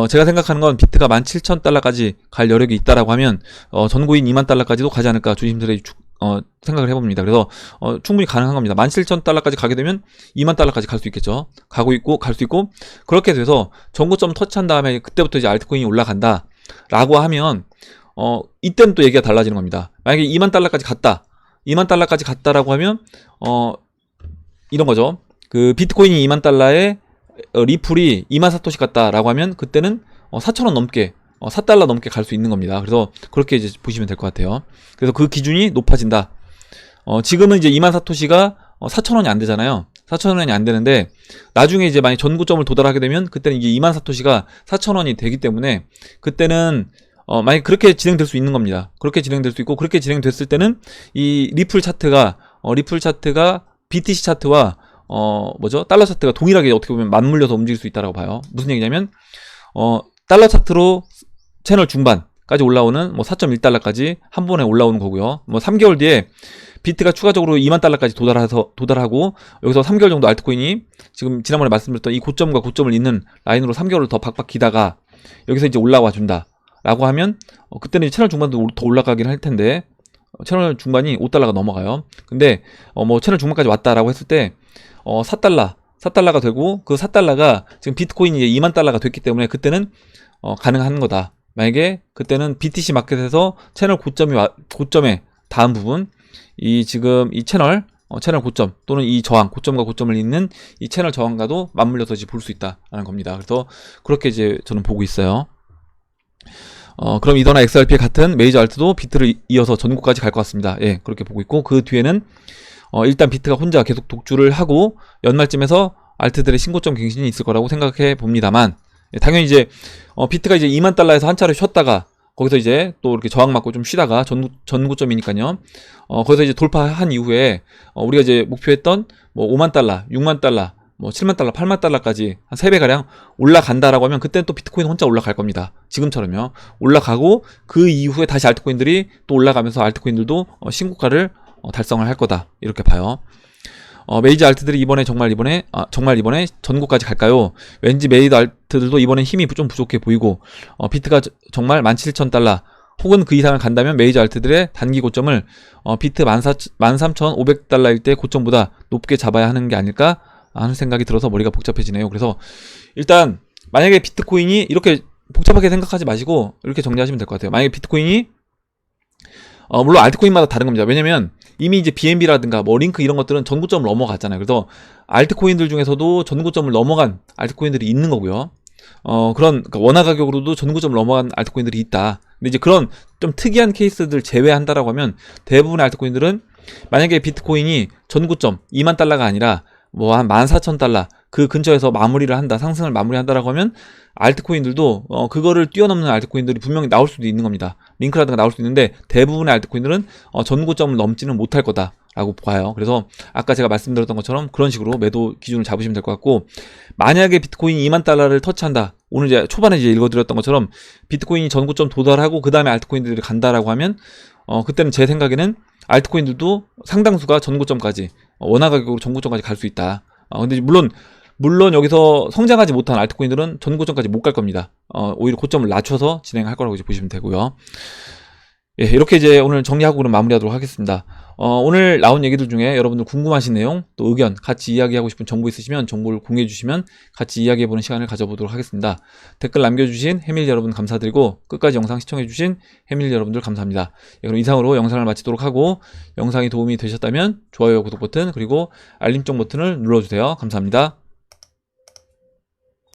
제가 생각하는 건 비트가 17,000달러까지 갈 여력이 있다라고 하면 전고인 2만 달러까지도 가지 않을까 조심스레 생각을 해봅니다. 그래서 충분히 가능한 겁니다. 17,000달러까지 가게 되면 2만 달러까지 갈 수 있겠죠. 갈 수 있고, 그렇게 돼서 전고점 터치한 다음에 그때부터 이제 알트코인이 올라간다 라고 하면 이때는 또 얘기가 달라지는 겁니다. 만약에 2만 달러까지 갔다라고 하면 이런 거죠. 그 비트코인이 2만 달러에 리플이 2만 사토시 같다라고 하면 그때는 4,000원 넘게 4달러 넘게 갈 수 있는 겁니다. 그래서 그렇게 이제 보시면 될 것 같아요. 그래서 그 기준이 높아진다. 지금은 이제 2만 사토시가 4,000원이 안 되잖아요. 4,000원이 안 되는데, 나중에 이제 만약 전고점을 도달하게 되면 그때는 이제 2만 사토시가 4,000원이 되기 때문에, 그때는 만약 그렇게 진행될 수 있는 겁니다. 그렇게 진행될 수 있고, 그렇게 진행됐을 때는 이 리플 차트가 BTC 차트와 달러 차트가 동일하게 어떻게 보면 맞물려서 움직일 수 있다라고 봐요. 무슨 얘기냐면 달러 차트로 채널 중반까지 올라오는 4.1달러까지 한 번에 올라오는 거고요. 3개월 뒤에 비트가 추가적으로 2만 달러까지 도달하고, 여기서 3개월 정도 알트코인이 지금 지난번에 말씀드렸던 이 고점과 고점을 잇는 라인으로 3개월을 더 박박 기다가 여기서 이제 올라와 준다 라고 하면, 그때는 이제 채널 중반도 더 올라가긴 할 텐데, 채널 중반이 5달러가 넘어가요. 근데 채널 중반까지 왔다라고 했을 때 4달러가 되고, 그 4달러가 지금 비트코인이 이제 2만 달러가 됐기 때문에 그때는 가능한 거다. 만약에 그때는 BTC 마켓에서 채널 고점에 닿은 부분, 지금 이 채널 고점 또는 이 저항, 고점과 고점을 잇는 이 채널 저항과도 맞물려서 이제 볼 수 있다라는 겁니다. 그래서 그렇게 이제 저는 보고 있어요. 그럼 이더나 XRP 같은 메이저 알트도 비트를 이어서 전고까지 갈 것 같습니다. 예, 그렇게 보고 있고, 그 뒤에는 일단 비트가 혼자 계속 독주를 하고 연말쯤에서 알트들의 신고점 갱신이 있을 거라고 생각해 봅니다만, 예, 당연히 이제 비트가 이제 2만 달러에서 한 차례 쉬었다가 거기서 이제 또 이렇게 저항 맞고 좀 쉬다가 전고점이니까요. 거기서 이제 돌파한 이후에 우리가 이제 목표했던 뭐 5만 달러, 6만 달러, 뭐 7만 달러, 8만 달러까지 한 3배 가량 올라간다라고 하면 그때는 또 비트코인 혼자 올라갈 겁니다. 지금처럼요. 올라가고 그 이후에 다시 알트코인들이 또 올라가면서 알트코인들도 신고가를 달성을 할 거다. 이렇게 봐요. 메이저 알트들이 이번에 정말 이번에 전고까지 갈까요? 왠지 메이저 알트들도 이번엔 힘이 좀 부족해 보이고 비트가 정말 17,000달러 혹은 그 이상을 간다면 메이저 알트들의 단기 고점을 비트 13,500달러일 때 고점보다 높게 잡아야 하는 게 아닐까 하는 생각이 들어서 머리가 복잡해지네요. 그래서 일단 만약에 비트코인이 이렇게 복잡하게 생각하지 마시고 이렇게 정리하시면 될 것 같아요. 만약에 비트코인이 물론 알트코인마다 다른 겁니다. 왜냐면 이미 이제 BNB라든가 뭐 링크 이런 것들은 전고점을 넘어갔잖아요. 그래서 알트코인들 중에서도 전고점을 넘어간 알트코인들이 있는 거고요. 그러니까 원화 가격으로도 전고점을 넘어간 알트코인들이 있다. 근데 이제 그런 좀 특이한 케이스들 제외한다라고 하면 대부분의 알트코인들은 만약에 비트코인이 전고점 2만 달러가 아니라 뭐 한 14,000달러 그 근처에서 마무리를 한다, 상승을 마무리한다라고 하면 알트코인들도 그거를 뛰어넘는 알트코인들이 분명히 나올 수도 있는 겁니다. 링크라든가 나올 수도 있는데 대부분의 알트코인들은 전고점을 넘지는 못할 거다라고 봐요. 그래서 아까 제가 말씀드렸던 것처럼 그런 식으로 매도 기준을 잡으시면 될 것 같고, 만약에 비트코인이 2만 달러를 터치한다, 오늘 이제 초반에 이제 읽어드렸던 것처럼 비트코인이 전고점 도달하고 그 다음에 알트코인들이 간다라고 하면 그때는 제 생각에는 알트코인들도 상당수가 전고점까지 원화 가격으로 전고점까지 갈 수 있다. 근데 물론 여기서 성장하지 못한 알트코인들은 전고점까지 못 갈 겁니다. 오히려 고점을 낮춰서 진행할 거라고 이제 보시면 되고요. 예, 이렇게 이제 오늘 정리하고 그럼 마무리하도록 하겠습니다. 오늘 나온 얘기들 중에 여러분들 궁금하신 내용, 또 의견, 같이 이야기하고 싶은 정보 있으시면 정보를 공유해 주시면 같이 이야기해보는 시간을 가져보도록 하겠습니다. 댓글 남겨주신 해밀 여러분 감사드리고 끝까지 영상 시청해주신 해밀 여러분들 감사합니다. 예, 그럼 이상으로 영상을 마치도록 하고, 영상이 도움이 되셨다면 좋아요, 구독 버튼, 그리고 알림종 버튼을 눌러주세요. 감사합니다.